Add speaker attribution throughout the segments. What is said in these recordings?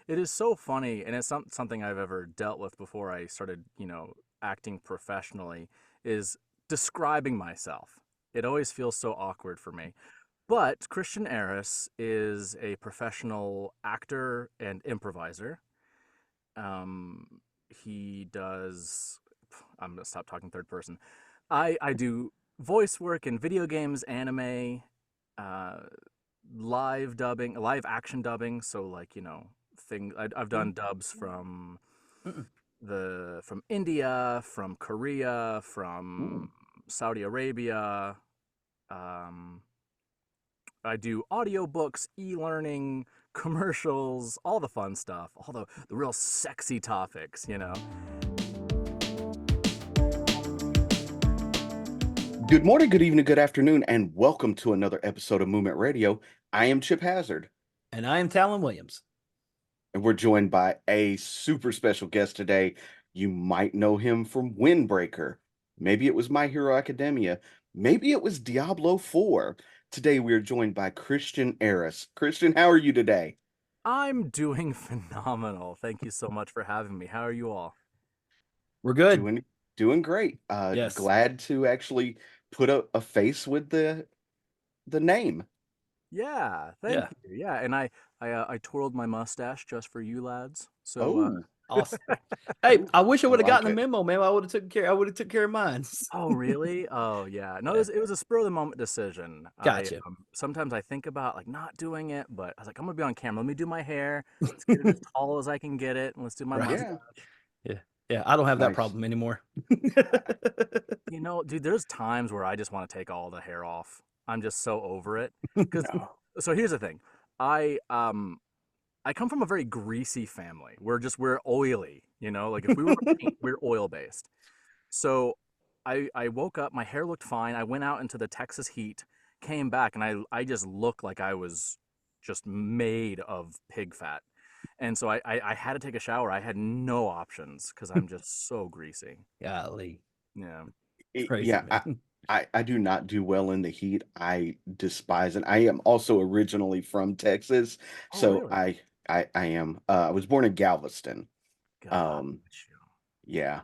Speaker 1: It is so funny, and it's something I've ever dealt with before I started, acting professionally, is describing myself. It always feels so awkward for me. But Kristian Eros is a professional actor and improviser. He does. I'm gonna stop talking third person. I do voice work in video games, anime, uh, live dubbing, live action dubbing. So like I've done dubs from
Speaker 2: Mm-mm.
Speaker 1: from India, from Korea,
Speaker 2: Ooh.
Speaker 1: from Saudi Arabia. Um, I do audiobooks, e-learning, commercials, all the fun stuff, all the real sexy topics.
Speaker 3: Good morning, good evening, good afternoon, and welcome to another episode of Movement Radio. I am Chip Hazard,
Speaker 2: And I am Talon Williams.
Speaker 3: and we're joined by a super special guest today. You might know him from Windbreaker. Maybe it was My Hero Academia. Maybe it was Diablo IV. Today we are joined by Kristian Eros. Kristian, how are you today?
Speaker 1: I'm doing phenomenal. Thank you so much for having me. How are you all?
Speaker 2: We're good.
Speaker 3: Doing great.
Speaker 2: Yes.
Speaker 3: Glad to actually put a face with the name.
Speaker 1: Yeah, thank
Speaker 2: Yeah.
Speaker 1: you. Yeah, and I twirled my mustache just for you lads. So
Speaker 3: Oh,
Speaker 2: Awesome. Hey,
Speaker 3: ooh,
Speaker 2: I wish I
Speaker 3: I
Speaker 2: would have
Speaker 3: like
Speaker 2: gotten the
Speaker 3: it.
Speaker 2: memo, man. I would have took care of mine.
Speaker 1: oh really? Oh yeah. No,
Speaker 2: Yeah.
Speaker 1: it was a spur of the moment decision. I
Speaker 2: Gotcha.
Speaker 1: sometimes I think about like not doing it, but I was like I'm gonna be on camera. Let me do my hair. Let's get it as tall as I can get it, and let's do my
Speaker 2: Right.
Speaker 1: mustache.
Speaker 3: Yeah,
Speaker 2: Yeah. Yeah. I don't have that
Speaker 3: nice.
Speaker 2: problem anymore.
Speaker 1: Dude, there's times where I just want to take all the hair off. I'm just so over it. Cause
Speaker 3: No.
Speaker 1: so here's the thing. I I come from a very greasy family. We're oily. Like if we were paint, we're oil based. So I woke up, my hair looked fine. I went out into the Texas heat, came back, and I just looked like I was just made of pig fat. And so I had to take a shower. I had no options because I'm just so greasy.
Speaker 2: Golly.
Speaker 1: Yeah.
Speaker 2: Crazy,
Speaker 3: Yeah,
Speaker 2: man.
Speaker 3: I do not do well in the heat. I despise it. I am also originally from Texas,
Speaker 1: Oh,
Speaker 3: so
Speaker 1: really?
Speaker 3: I am I was born in Galveston.
Speaker 1: Got
Speaker 3: Um
Speaker 1: you.
Speaker 3: yeah.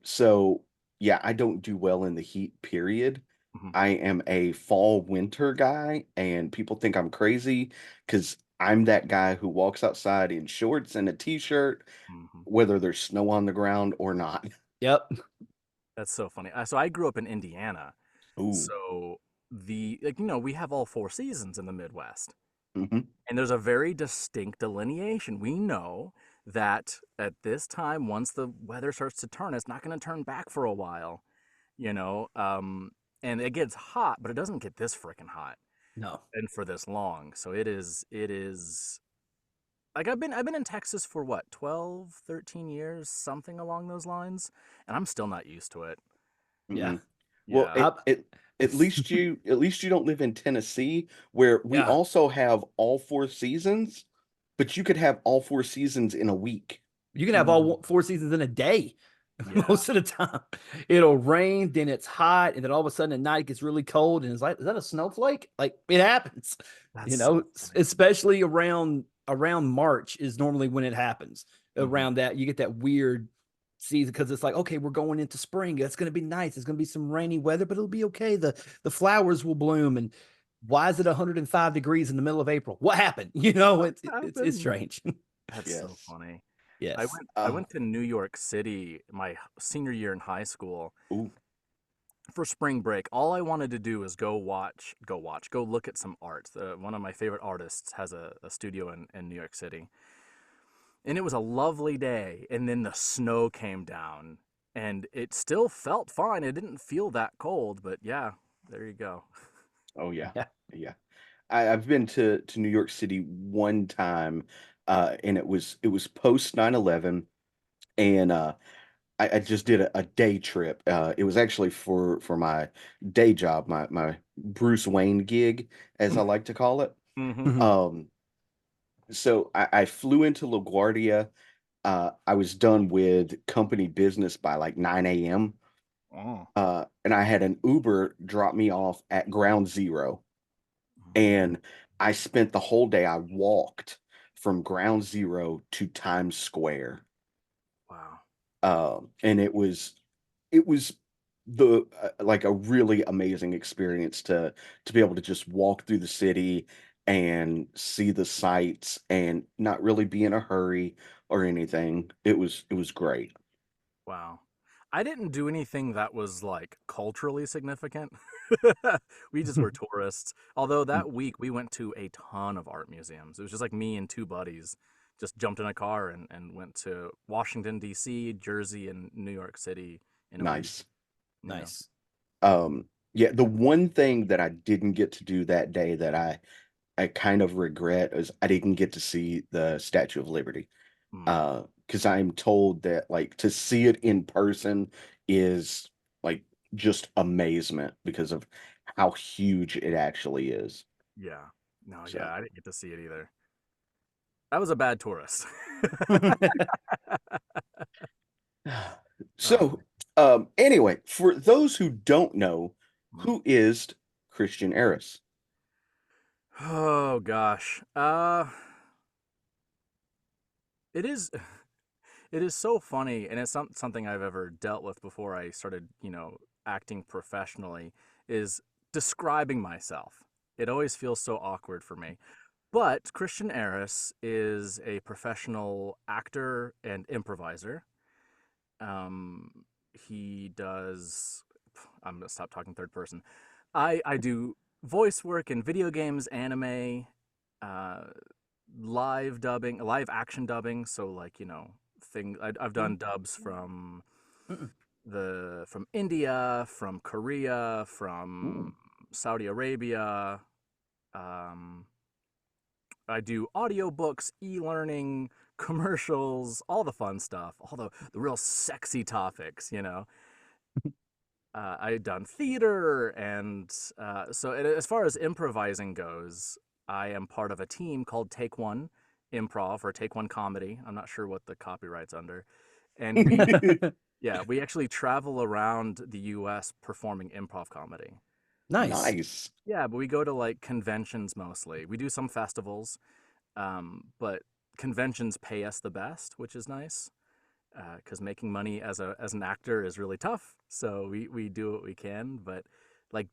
Speaker 3: So yeah, I don't do well in the heat, period.
Speaker 1: Mhm,
Speaker 3: I am a fall winter guy, and people think I'm crazy because I'm that guy who walks outside in shorts and a t-shirt,
Speaker 1: mhm.
Speaker 3: whether there's snow on the ground or not.
Speaker 2: Yep.
Speaker 1: That's so funny. So I grew up in Indiana.
Speaker 3: Ooh.
Speaker 1: So we have all four seasons in the Midwest.
Speaker 3: Hmm.
Speaker 1: And there's a very distinct delineation. We know that at this time, once the weather starts to turn, it's not going to turn back for a while, you know. And it gets hot, but it doesn't get this freaking hot
Speaker 2: No.
Speaker 1: and for this long. So it is like I've been in Texas for what, 12, 13 years, something along those lines, and I'm still not used to it.
Speaker 2: Yeah.
Speaker 3: Hmm. Well,
Speaker 1: Yeah.
Speaker 2: I,
Speaker 3: at least you don't live in Tennessee, where we
Speaker 2: yeah.
Speaker 3: also have all four seasons, but you could have all four seasons in a week.
Speaker 2: You can have
Speaker 1: Mhm.
Speaker 2: all four seasons in a day.
Speaker 1: Yeah.
Speaker 2: Most of the time, it'll rain, then it's hot, and then all of a sudden at night it gets really cold, and it's like, is that a snowflake? Like it happens,
Speaker 1: That's so funny.
Speaker 2: especially around March is normally when it happens.
Speaker 1: Mhm.
Speaker 2: Around that, you get that weird season because it's like, okay, we're going into spring. It's going to be nice. It's going to be some rainy weather, but it'll be okay. The flowers will bloom. And why is it 105 degrees in the middle of April? What happened?
Speaker 1: What
Speaker 2: It's
Speaker 1: happened?
Speaker 2: strange.
Speaker 1: That's so
Speaker 3: Yes.
Speaker 1: funny. I
Speaker 2: Yes.
Speaker 1: went I
Speaker 3: Uh,
Speaker 1: went to New York City senior year in high school
Speaker 3: ooh.
Speaker 1: for spring break. All I wanted to do is go look at some art. One of my favorite artists has a studio in New York City. And it was a lovely day, and then the snow came down, and it still felt fine. It didn't feel that cold, but yeah, there you go.
Speaker 3: Oh yeah.
Speaker 2: Yeah.
Speaker 3: Yeah. I've been to New York City one time, and it was post 9/11, and I just did a day trip. It was actually for my day job, my Bruce Wayne gig, as I like to call it.
Speaker 1: Mhm.
Speaker 2: Mhm.
Speaker 3: Um, so I flew into LaGuardia. I was done with company business by like 9 a.m.
Speaker 1: Oh.
Speaker 3: And I had an Uber drop me off at Ground Zero.
Speaker 1: Mhm.
Speaker 3: And I spent the whole day, I walked from ground zero to Times Square.
Speaker 1: Wow.
Speaker 3: And it was the like a really amazing experience to be able to just walk through the city and see the sights and not really be in a hurry or anything. It was great.
Speaker 1: Wow. I didn't do anything that was like culturally significant. We just were tourists. Although that week we went to a ton of art museums. It was just like me and two buddies just jumped in a car and went to Washington, D.C., Jersey, and New York City in a week,
Speaker 3: Nice.
Speaker 1: you know.
Speaker 2: Nice.
Speaker 3: Yeah, the one thing that I didn't get to do that day that I kind of regret is I didn't get to see the Statue of Liberty.
Speaker 1: Mm,
Speaker 3: Because I'm told that like to see it in person is like just amazement because of how huge it actually is.
Speaker 1: yeah. No, yeah,
Speaker 3: So
Speaker 1: I didn't get to see it either. I was a bad tourist. Oh,
Speaker 3: so anyway, for those who don't know,
Speaker 1: mm.
Speaker 3: who is Kristian Eros?
Speaker 1: Oh gosh. It is it is so funny, and it's something I've ever dealt with before I started, acting professionally, is describing myself. It always feels so awkward for me. But Kristian Eros is a professional actor and improviser. He does. I'm gonna stop talking third person. I do voice work in video games, anime, uh, live dubbing, live action dubbing. So like I've done dubs from
Speaker 2: Mm-mm.
Speaker 1: from India, from Korea,
Speaker 2: Ooh.
Speaker 1: from Saudi Arabia. Um, I do audiobooks, e-learning, commercials, all the fun stuff, all the real sexy topics. I've done theater, and as far as improvising goes, I am part of a team called Take One Improv or Take One Comedy. I'm not sure what the copyright's under, and we actually travel around the U.S. performing improv comedy.
Speaker 2: Nice.
Speaker 3: Nice.
Speaker 1: Yeah, but we go to like conventions mostly. We do some festivals, but conventions pay us the best, which is nice because making money as an actor is really tough. So we do what we can. But like,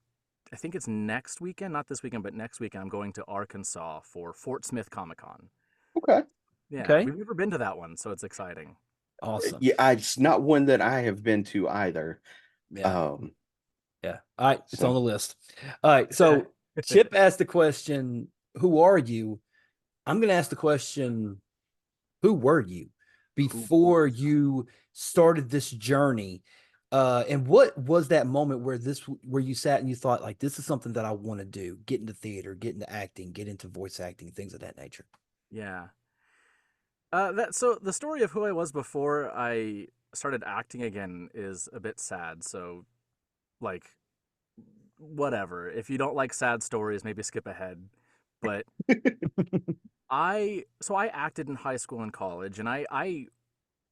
Speaker 1: I think it's next weekend, not this weekend, but next weekend, I'm going to Arkansas for Fort Smith Comic Con.
Speaker 3: Okay.
Speaker 1: Yeah,
Speaker 2: Okay.
Speaker 1: we've never been to that one, so it's exciting.
Speaker 2: Awesome.
Speaker 3: Yeah, it's not one that I have been to either.
Speaker 2: Yeah.
Speaker 3: Um,
Speaker 2: Yeah. All right. It's on
Speaker 3: so
Speaker 2: the list. All right. So Chip asked the question, who are you? I'm going to ask the question, who were you
Speaker 1: Who
Speaker 2: before
Speaker 1: was
Speaker 2: you started this journey? And what was that moment where you sat and you thought, like, this is something that I want to do, get into theater, get into acting, get into voice acting, things of that nature?
Speaker 1: Yeah. So the story of who I was before I started acting again is a bit sad. So like whatever. If you don't like sad stories, maybe skip ahead. But I acted in high school and college, and I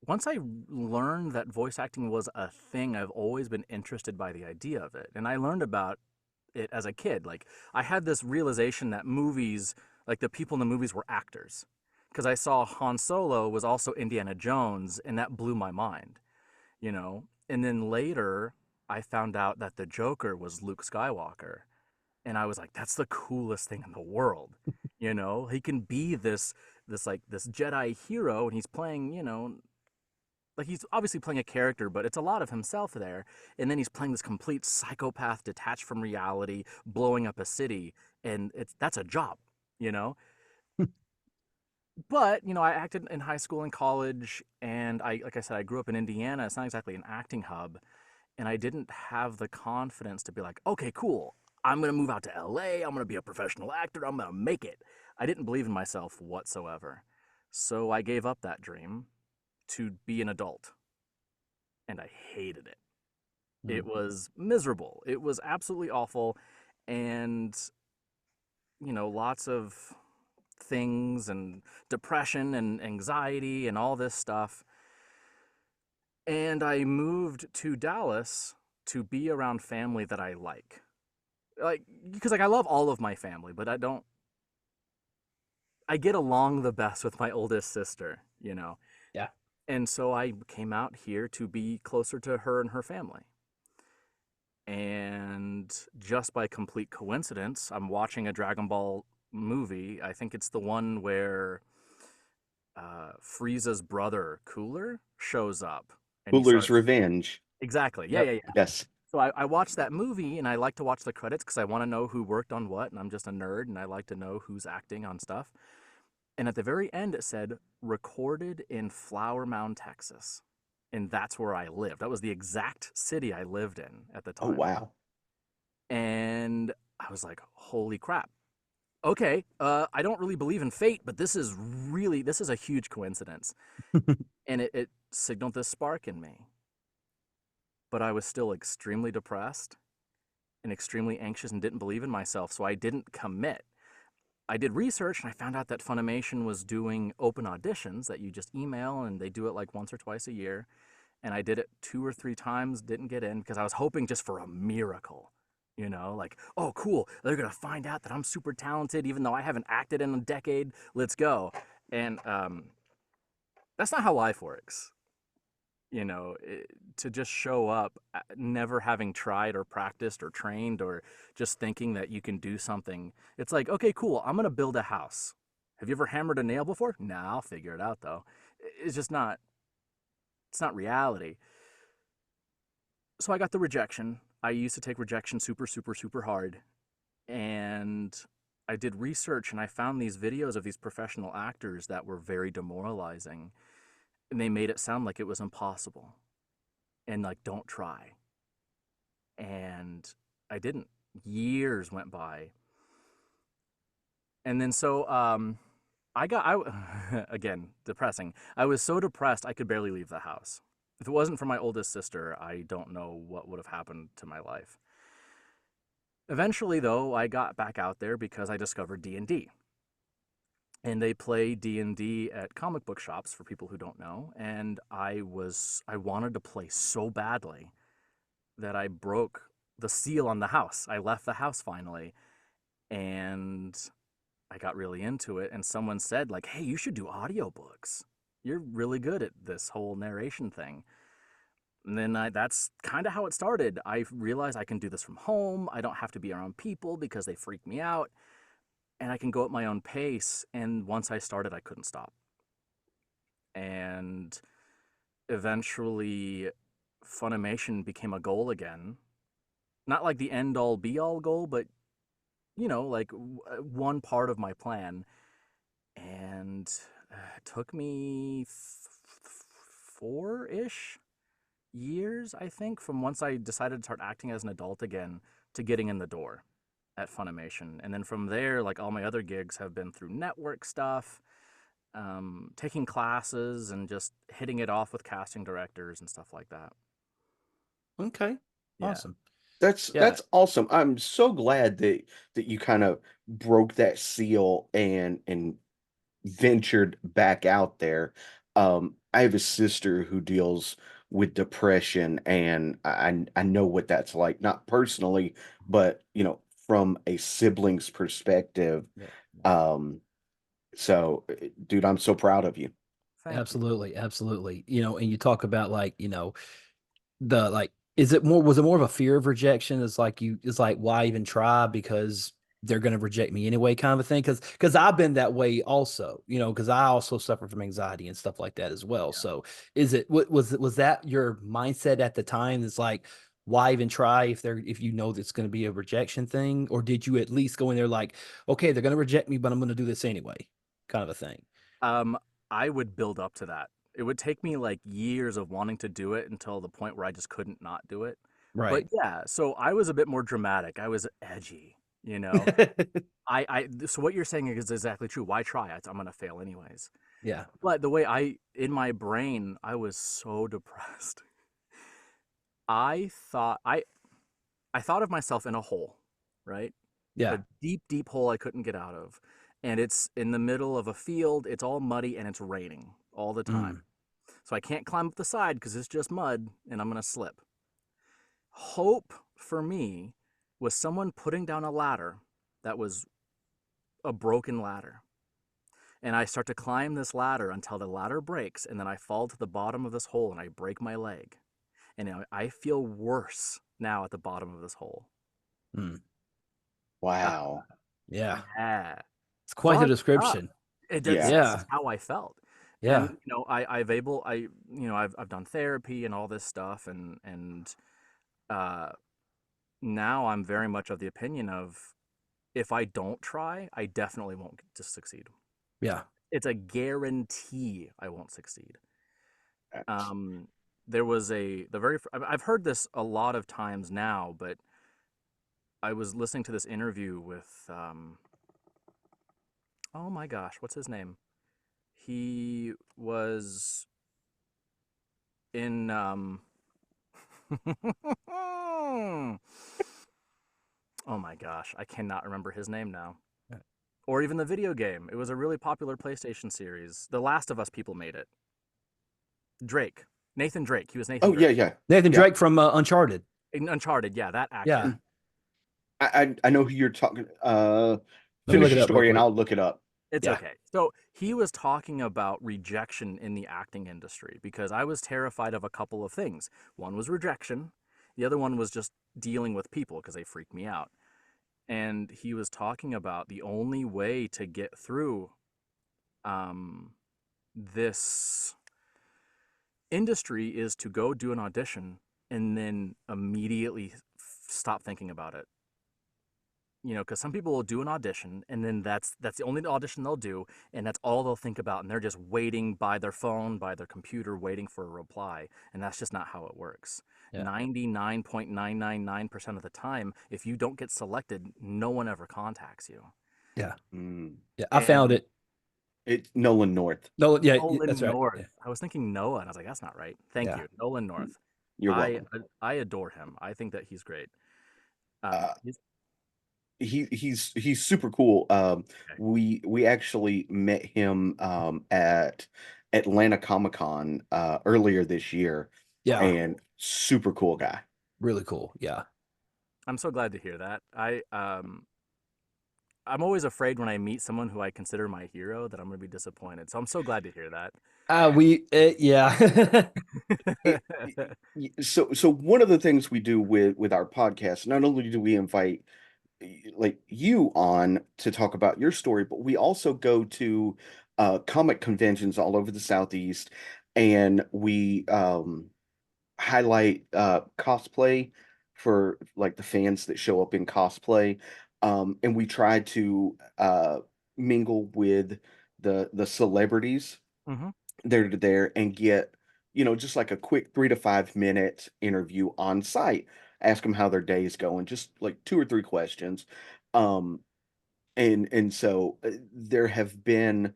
Speaker 1: once I learned that voice acting was a thing, I've always been interested by the idea of it. And I learned about it as a kid. Like I had this realization that movies, like the people in the movies were actors. Because I saw Han Solo was also Indiana Jones, and that blew my mind. And then later I found out that the Joker was Luke Skywalker. And I was like, that's the coolest thing in the world. He can be this Jedi hero, and he's playing, like he's obviously playing a character, but it's a lot of himself there. And then he's playing this complete psychopath detached from reality, blowing up a city, and that's a job, you know. But I acted in high school and college, and like I said, I grew up in Indiana. It's not exactly an acting hub, and I didn't have the confidence to be like, okay, cool. I'm gonna move out to LA. I'm gonna be a professional actor. I'm gonna make it. I didn't believe in myself whatsoever, so I gave up that dream to be an adult, and I hated it. It
Speaker 2: Mm.
Speaker 1: was miserable. It was absolutely awful, and lots of things and depression and anxiety and all this stuff. And I moved to Dallas to be around family that I like. Like because like I love all of my family, but I get along the best with my oldest sister, you know.
Speaker 2: Yeah.
Speaker 1: And so I came out here to be closer to her and her family. And just by complete coincidence, I'm watching a Dragon Ball movie. I think it's the one where Frieza's brother Cooler shows up and he
Speaker 3: Cooler's
Speaker 1: starts.
Speaker 3: Revenge.
Speaker 1: Exactly. Yeah,
Speaker 2: Yep.
Speaker 1: yeah, yeah.
Speaker 3: Yes.
Speaker 1: So I watched that movie and I like to watch the credits because I want to know who worked on what. And I'm just a nerd and I like to know who's acting on stuff. And at the very end, it said recorded in Flower Mound, Texas. And that's where I lived. That was the exact city I lived in at the
Speaker 3: Oh
Speaker 1: time.
Speaker 3: wow.
Speaker 1: And I was like, holy crap. Okay, I don't really believe in fate, but this is a huge coincidence. And it signaled this spark in me. But I was still extremely depressed and extremely anxious and didn't believe in myself, so I didn't commit. I did research and I found out that Funimation was doing open auditions that you just email and they do it like once or twice a year. And I did it 2 or 3 times, didn't get in because I was hoping just for a miracle. You know, like, oh, cool. They're going to find out that I'm super talented, even though I haven't acted in a decade. Let's go. And that's not how life works. You know, to just show up, never having tried or practiced or trained or just thinking that you can do something. It's like, okay, cool. I'm going to build a house. Have you ever hammered a nail before? Nah, I'll figure it out though. It's just not, it's not reality. So I got the rejection. I used to take rejection super, super, super hard. And I did research and I found these videos of these professional actors that were very demoralizing. And they made it sound like it was impossible. And like, don't try. And I didn't. Years went by. And then again, depressing. I was so depressed I could barely leave the house. If it wasn't for my oldest sister, I don't know what would have happened to my life. Eventually, though, I got back out there because I discovered D&D. And they play D&D at comic book shops for people who don't know, and I wanted to play so badly that I broke the seal on the house. I left the house finally, and I got really into it and someone said like, "Hey, you should do audiobooks. You're really good at this whole narration thing." And then that's kind of how it started. I realized I can do this from home. I don't have to be around people because they freak me out. And I can go at my own pace. And once I started, I couldn't stop. And eventually, Funimation became a goal again. Not like the end all be all goal, but, you know, like one part of my plan. And it took me 4-ish years, I think, from once I decided to start acting as an adult again to getting in the door at Funimation. And then from there, like all my other gigs have been through network stuff, taking classes and just hitting it off with casting directors and stuff like that.
Speaker 2: Okay.
Speaker 1: Yeah.
Speaker 2: Awesome. Yeah.
Speaker 3: That's awesome. I'm so glad that you kind of broke that seal and ventured back out there. I have a sister who deals with depression, and I know what that's like, not personally, but from a sibling's perspective.
Speaker 2: Yeah.
Speaker 3: Um, so, dude, I'm so proud of you.
Speaker 1: Thank you.
Speaker 2: Absolutely. Absolutely. And you talk about like, the like is it more was it more of a fear of rejection? It's like why even try because they're going to reject me anyway kind of a thing because I've been that way also, because I also suffer from anxiety and stuff like that as well.
Speaker 1: Yeah.
Speaker 2: So was that your mindset at the time? It's like why even try if you know that's going to be a rejection thing, or did you at least go in there like, okay, they're going to reject me but I'm going to do this anyway kind of a thing?
Speaker 1: Um, I would build up to that. It would take me like years of wanting to do it until the point where I just couldn't not do it. But
Speaker 2: Right.
Speaker 1: yeah, so I was a bit more dramatic. I was edgy, you know. So what you're saying is exactly true. Why try? I'm gonna fail anyways.
Speaker 2: Yeah.
Speaker 1: But the way in my brain, I was so depressed. I thought I thought of myself in a hole, right? A
Speaker 2: Yeah.
Speaker 1: deep, deep hole I couldn't get out of. And it's in the middle of a field, it's all muddy and it's raining all the
Speaker 2: Mm.
Speaker 1: time. So I can't climb up the side because it's just mud and I'm gonna slip. Hope for me was someone putting down a ladder that was a broken ladder. And I start to climb this ladder until the ladder breaks, and then I fall to the bottom of this hole and I break my leg. And I feel worse now at the bottom of this hole.
Speaker 2: Mm.
Speaker 1: Uh,
Speaker 3: Wow.
Speaker 2: Yeah.
Speaker 1: yeah.
Speaker 2: It's quite the
Speaker 1: Fucked up.
Speaker 2: description.
Speaker 3: Yeah.
Speaker 1: This
Speaker 2: Yeah.
Speaker 1: is how I felt. And
Speaker 2: Yeah.
Speaker 1: I've done therapy and all this stuff, and uh, now I'm very much of the opinion of, if I don't try, I definitely won't just succeed.
Speaker 2: Yeah.
Speaker 1: It's a guarantee I won't succeed.
Speaker 3: That's-
Speaker 1: Um, there was I've heard this a lot of times now, but I was listening to this interview with oh my gosh, what's his name? He was in oh my gosh, I cannot remember his name now. Or even the video game. It was a really popular PlayStation series. The Last of Us people made it. Drake. Nathan Drake. He was Nathan
Speaker 3: Oh
Speaker 1: Drake.
Speaker 3: yeah, yeah,
Speaker 2: Nathan
Speaker 3: yeah.
Speaker 2: Drake from Uncharted.
Speaker 1: In Uncharted, yeah, that
Speaker 2: Yeah.
Speaker 1: actor.
Speaker 3: I know who you're talking.
Speaker 2: Let me look
Speaker 3: Finish
Speaker 2: it
Speaker 3: your
Speaker 2: up real
Speaker 3: story and
Speaker 2: quick.
Speaker 3: I'll look it up.
Speaker 1: It's
Speaker 2: Yeah.
Speaker 1: okay. So he was talking about rejection in the acting industry, because I was terrified of a couple of things. One was rejection. The other one was just dealing with people because they freak me out. And he was talking about the only way to get through um, this industry is to go do an audition and then immediately stop thinking about it. Because some people will do an audition and then that's the only audition they'll do, and that's all they'll think about, and they're just waiting by their phone, by their computer, waiting for a reply, and that's just not how it works.
Speaker 2: Yeah.
Speaker 1: 99.999% of the time, if you don't get selected, no one ever contacts you.
Speaker 2: Yeah.
Speaker 3: Mm.
Speaker 2: Yeah. I found
Speaker 1: And
Speaker 2: it.
Speaker 3: It's Nolan North.
Speaker 2: No, yeah, that's
Speaker 1: Nolan
Speaker 2: right.
Speaker 1: North.
Speaker 2: Yeah.
Speaker 1: I was thinking Noah, and I was like, that's not right. Thank
Speaker 2: Yeah.
Speaker 1: you, Nolan North.
Speaker 3: You're
Speaker 1: I
Speaker 3: welcome.
Speaker 1: I adore him. I think that he's great.
Speaker 3: Uh,
Speaker 1: He's
Speaker 3: he's super cool.
Speaker 1: okay.
Speaker 3: We actually met him at Atlanta Comic Con earlier this year,
Speaker 2: Yeah.
Speaker 3: and super cool guy.
Speaker 2: Really cool. Yeah.
Speaker 1: I'm so glad to hear that. I'm always afraid when I meet someone who I consider my hero that I'm going to be disappointed. So I'm so glad to hear that.
Speaker 2: Yeah.
Speaker 3: It, so one of the things we do with our podcast, not only do we invite like you on to talk about your story, but we also go to comic conventions all over the Southeast, and we highlight cosplay for like the fans that show up in cosplay, and we try to mingle with the celebrities
Speaker 1: Hmm.
Speaker 3: there and get, just like a quick 3 to 5 minute interview on site. Ask them how their day is going, just like 2 or 3 questions. Um, and so there have been,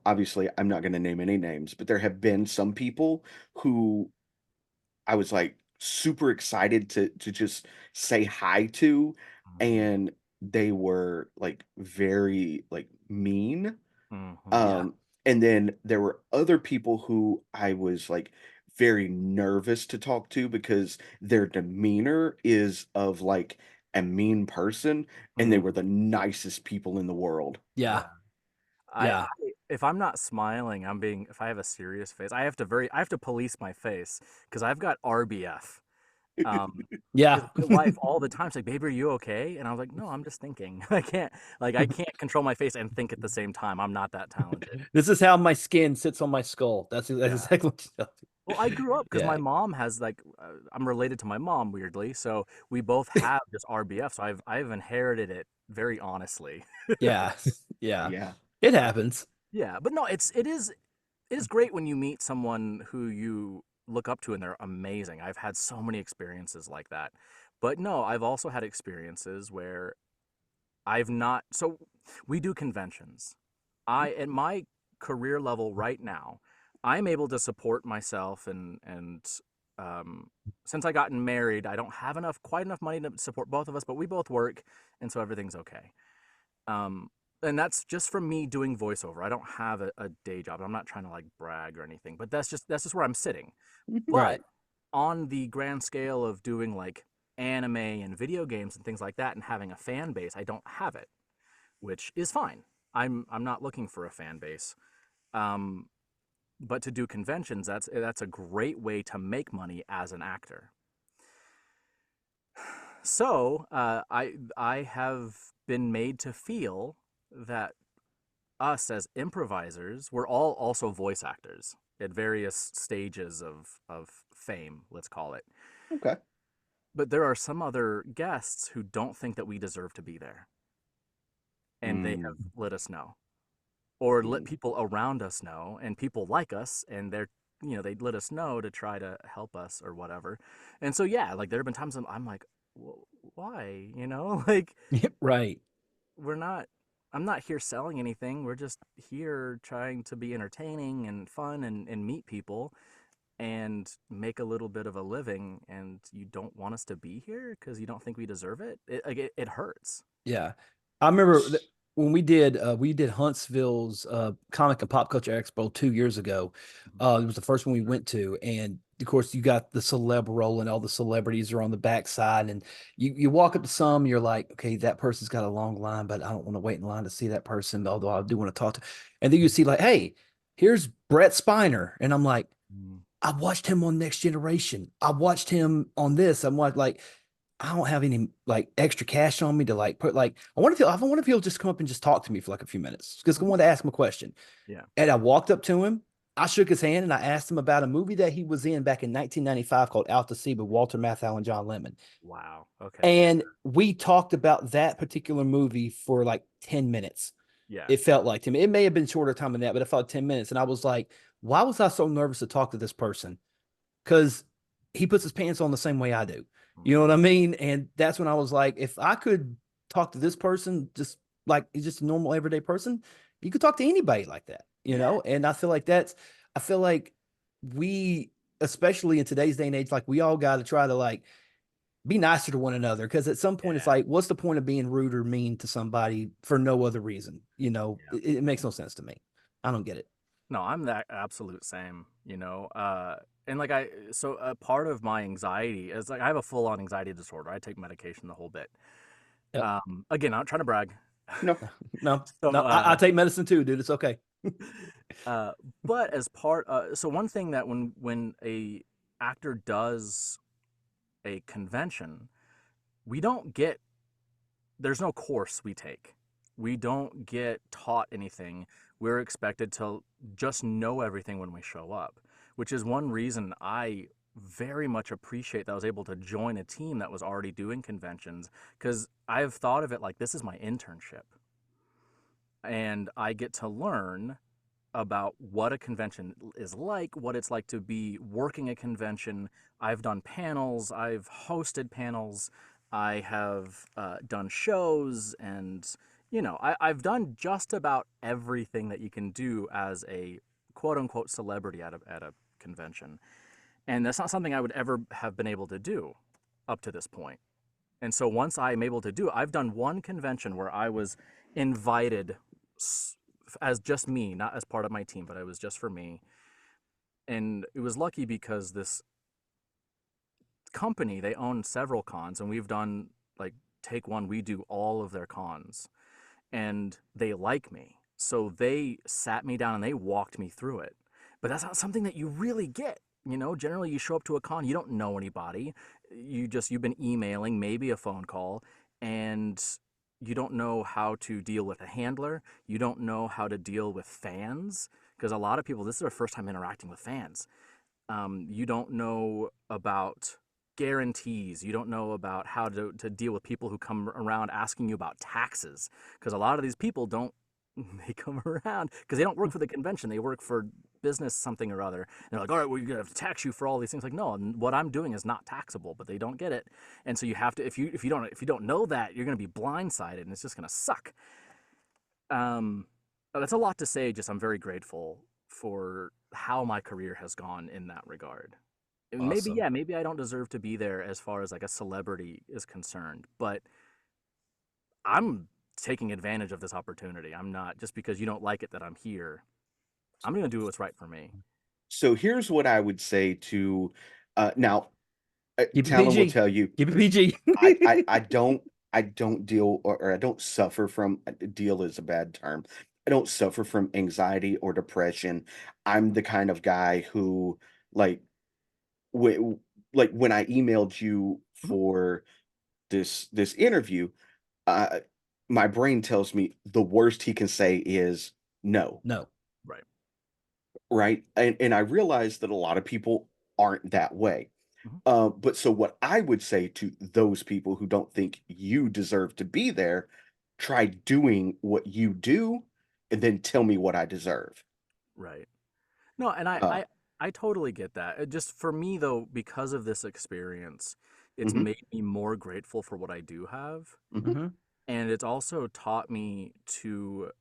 Speaker 3: obviously I'm not going to name any names, but there have been some people who I was like super excited to just say hi to, and they were like very like mean.
Speaker 1: Hmm.
Speaker 2: Yeah.
Speaker 3: Um, and then there were other people who I was like very nervous to talk to because their demeanor is of like a mean person, and they
Speaker 1: Hmm.
Speaker 3: were the nicest people in the world.
Speaker 2: Yeah.
Speaker 1: Yeah. I
Speaker 2: Yeah.
Speaker 1: if I'm not smiling, if I have a serious face, I have to police my face because I've got RBF. Um,
Speaker 2: Yeah.
Speaker 1: because my wife all the time is like, "Baby, are you okay?" And I was like, "No, I'm just thinking." I can't control my face and think at the same time. I'm not that talented.
Speaker 2: This is how my skin sits on my skull. That's
Speaker 1: Yeah.
Speaker 2: exactly what she tells me.
Speaker 1: Well, I grew up because
Speaker 2: Yeah.
Speaker 1: my mom has I'm related to my mom weirdly, so we both have this RBF. So I've inherited it very honestly.
Speaker 2: Yeah. Yeah.
Speaker 3: Yeah.
Speaker 2: It happens.
Speaker 1: Yeah, but no, it is great when you meet someone who you look up to and they're amazing. I've had so many experiences like that. But no, I've also had experiences where I've not. So we do conventions. At my career level right now, I'm able to support myself, and um, since I gotten married, I don't have quite enough money to support both of us, but we both work, and so everything's okay. Um, and that's just from me doing voiceover. I don't have a day job. I'm not trying to like brag or anything, but that's just where I'm sitting. But
Speaker 2: Right.
Speaker 1: on the grand scale of doing like anime and video games and things like that and having a fan base, I don't have it, which is fine. I'm not looking for a fan base. Um, but to do conventions, that's a great way to make money as an actor. So I have been made to feel that us as improvisers, we're all also voice actors at various stages of fame, let's call it.
Speaker 3: Okay.
Speaker 1: But there are some other guests who don't think that we deserve to be there, and they
Speaker 3: Mm,
Speaker 1: have let us know, or let
Speaker 3: mm.
Speaker 1: people around us know, and people like us, and they let us know to try to help us or whatever. And so yeah, like there have been times I'm like, well, why? Like
Speaker 2: Right.
Speaker 1: we're not I'm not here selling anything. We're just here trying to be entertaining and fun and meet people and make a little bit of a living, and you don't want us to be here because you don't think we deserve it. It hurts.
Speaker 2: Yeah. I remember when we did Huntsville's Comic and Pop Culture Expo 2 years ago. It was the first one we went to, and of course you got the celeb roll, and all the celebrities are on the backside, and you walk up to some, you're like, okay, that person's got a long line, but I don't want to wait in line to see that person, although I do want to talk to. And then you see like, hey, here's Brett Spiner, and I'm like,
Speaker 1: Mm.
Speaker 2: I watched him on Next Generation. I watched him on this. I'm like, I don't have any like extra cash on me to like put like I want if he'll just come up and just talk to me for like a few minutes. Because I
Speaker 1: Mhm.
Speaker 2: wanted to ask him a question.
Speaker 1: Yeah.
Speaker 2: And I walked up to him, I shook his hand, and I asked him about a movie that he was in back in 1995 called Out to Sea with Walter Matthau and John Lemon.
Speaker 1: Wow. Okay. Yeah.
Speaker 2: And we talked about that particular movie for like 10 minutes.
Speaker 1: Yeah.
Speaker 2: It felt like to me. It may have been shorter time than that, but it felt 10 minutes. And I was like, why was I so nervous to talk to this person? Because he puts his pants on the same way I do. You know
Speaker 1: Mhm.
Speaker 2: what I mean? And that's when I was like, if I could talk to this person just like he's just a normal everyday person, you could talk to anybody like that, you
Speaker 1: Yeah.
Speaker 2: know? And I feel like we, especially in today's day and age, like we all got to try to like be nicer to one another. Cause at some point it's
Speaker 1: Yeah.
Speaker 2: like, what's the point of being rude or mean to somebody for no other reason? You know,
Speaker 1: Yeah.
Speaker 2: it makes no sense to me. I don't get it.
Speaker 1: No, I'm that absolute same, and like so a part of my anxiety is like I have a full on anxiety disorder. I take medication the whole bit.
Speaker 2: Yep.
Speaker 1: Again, I'm not trying to brag.
Speaker 3: No.
Speaker 2: No,
Speaker 1: So,
Speaker 2: no, I take medicine too, dude. It's okay.
Speaker 1: uh, but as part, so one thing that when a actor does a convention, we don't get there's no course we take. We don't get taught anything. We're expected to just know everything when we show up, which is one reason I very much appreciate that I was able to join a team that was already doing conventions, because I've thought of it like this is my internship, and I get to learn about what a convention is like, what it's like to be working a convention. I've done panels, I've hosted panels, I have done shows, and I've done just about everything that you can do as a quote unquote celebrity at a convention. And that's not something I would ever have been able to do up to this point. And so once I'm able to do it, I've done one convention where I was invited as just me, not as part of my team, but it was just for me. And it was lucky because this company, they own several cons, and we've done like Take One, we do all of their cons, and they like me. So they sat me down and they walked me through it. But that's not something that you really get. Generally you show up to a con, you don't know anybody. You've been emailing, maybe a phone call, and you don't know how to deal with a handler. You don't know how to deal with fans, because a lot of people, this is their first time interacting with fans. You don't know about guarantees. You don't know about how to deal with people who come around asking you about taxes, because a lot of these people don't they come around because they don't work for the convention. They work for business something or other. And they're like, all right, we're going to have to tax you for all these things. Like, no, what I'm doing is not taxable, but they don't get it. And so you have to, if you don't know that, you're going to be blindsided, and it's just going to suck. Um, that's a lot to say. Just I'm very grateful for how my career has gone in that regard. And maybe,
Speaker 2: Awesome.
Speaker 1: yeah, maybe I don't deserve to be there as far as like a celebrity is concerned, but I'm taking advantage of this opportunity. I'm not just because you don't like it that I'm here. I'm going to do what's right for me.
Speaker 3: So here's what I would say to now
Speaker 2: Keep it
Speaker 3: Talon will
Speaker 2: PG.
Speaker 3: tell you
Speaker 2: Keep it PG.
Speaker 3: I don't I don't deal or I don't suffer from deal is a bad term. I don't suffer from anxiety or depression. I'm the kind of guy who like when like when I emailed you
Speaker 1: Mhm.
Speaker 3: for this interview, uh my brain tells me the worst he can say is no,
Speaker 2: No.
Speaker 1: Right.
Speaker 3: right? And I realize that a lot of people aren't that way.
Speaker 1: Mhm.
Speaker 3: But so what I would say to those people who don't think you deserve to be there, try doing what you do and then tell me what I deserve.
Speaker 1: Right. No, and
Speaker 3: Uh,
Speaker 1: I totally get that. Just for me though, because of this experience, it's
Speaker 3: mhm,
Speaker 1: made me more grateful for what I do have,
Speaker 3: mhm,
Speaker 2: Hmm.
Speaker 1: and it's also taught me to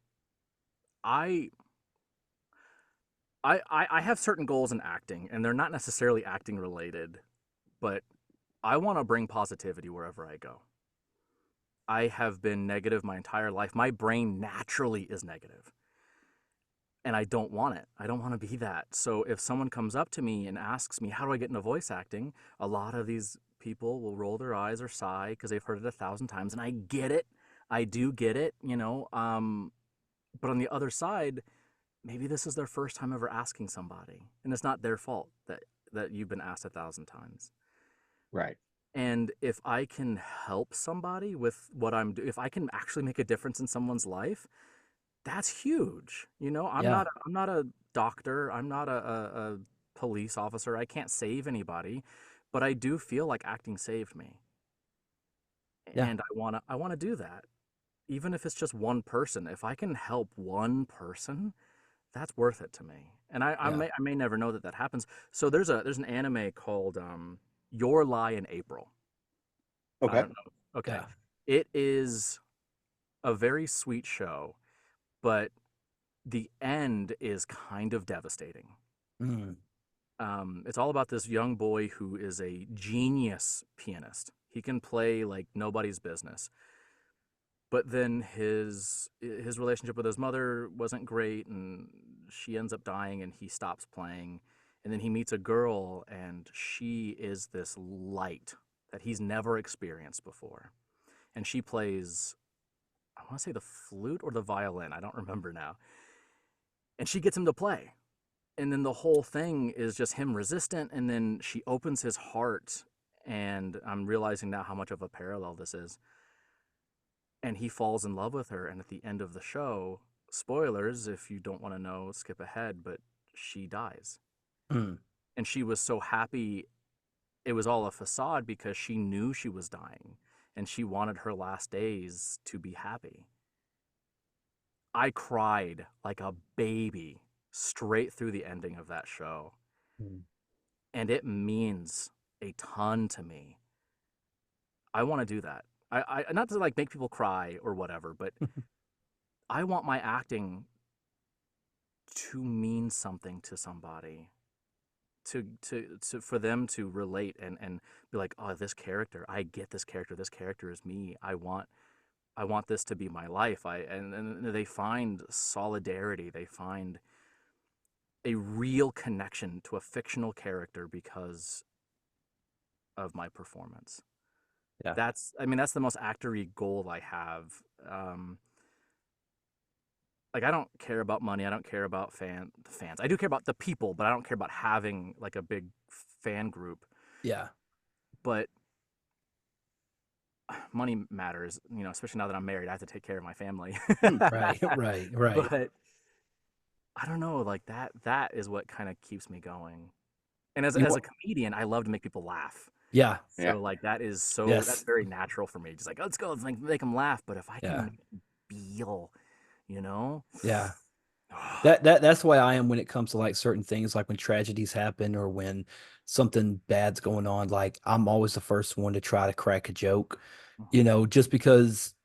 Speaker 1: I I have certain goals in acting, and they're not necessarily acting related, but I want to bring positivity wherever I go. I have been negative my entire life. My brain naturally is negative, and I don't want it. I don't want to be that. So if someone comes up to me and asks me, how do I get into voice acting? A lot of these people will roll their eyes or sigh because they've heard it 1,000 times, and I get it. I do get it, you know. But on the other side, maybe this is their first time ever asking somebody, and it's not their fault that you've been asked 1,000 times.
Speaker 3: right.
Speaker 1: And if I can help somebody with what I'm doing, if I can actually make a difference in someone's life, that's huge. You know,
Speaker 2: Yeah.
Speaker 1: I'm not a doctor, I'm not a police officer. I can't save anybody, but I do feel like acting saved me.
Speaker 2: Yeah.
Speaker 1: And I want to do that. Even if it's just one person, if I can help one person, that's worth it to me. And
Speaker 2: Yeah.
Speaker 1: I may never know that that happens. So there's an anime called Your Lie in April. I
Speaker 3: Okay.
Speaker 1: don't know. Okay.
Speaker 2: Yeah.
Speaker 1: It is a very sweet show, but the end is kind of devastating.
Speaker 2: Mm.
Speaker 1: It's all about this young boy who is a genius pianist. He can play like nobody's business. But then his relationship with his mother wasn't great, and she ends up dying, and he stops playing. And then he meets a girl, and she is this light that he's never experienced before. And she plays, I want to say the flute or the violin. I don't remember now. And she gets him to play. And then the whole thing is just him resistant. And then she opens his heart. And I'm realizing now how much of a parallel this is. And he falls in love with her. And at the end of the show, spoilers, if you don't want to know, skip ahead, but she dies.
Speaker 2: Mm.
Speaker 1: And she was so happy. It was all a facade because she knew she was dying and she wanted her last days to be happy. I cried like a baby straight through the ending of that show.
Speaker 2: Mm.
Speaker 1: And it means a ton to me. I want to do that. I not to like make people cry or whatever, but I want my acting to mean something to somebody. To for them to relate and be like, oh, this character, I get this character. This character is me. I want this to be my life. And they find solidarity. They find a real connection to a fictional character because of my performance.
Speaker 2: Yeah.
Speaker 1: I mean, that's the most actory goal I have. Um, like I don't care about money. I don't care about fans. I do care about the people, but I don't care about having like a big fan group.
Speaker 2: Yeah.
Speaker 1: But money matters, you know, especially now that I'm married. I have to take care of my family.
Speaker 3: Hmm.
Speaker 2: Right. Right. Right.
Speaker 1: But I don't know, like that is what kind of keeps me going. And
Speaker 3: You
Speaker 1: as a
Speaker 3: want,
Speaker 1: comedian, I love to make people laugh.
Speaker 2: Yeah.
Speaker 3: yeah.
Speaker 1: So like that's
Speaker 2: Yes.
Speaker 1: very natural for me. Just like, let's go, let's make them laugh. But if I can
Speaker 2: Yeah.
Speaker 1: make them feel, you know,
Speaker 2: Yeah. That's why I am when it comes to like certain things, like when tragedies happen or when something bad's going on. Like I'm always the first one to try to crack a joke,
Speaker 1: Mhm,
Speaker 2: just because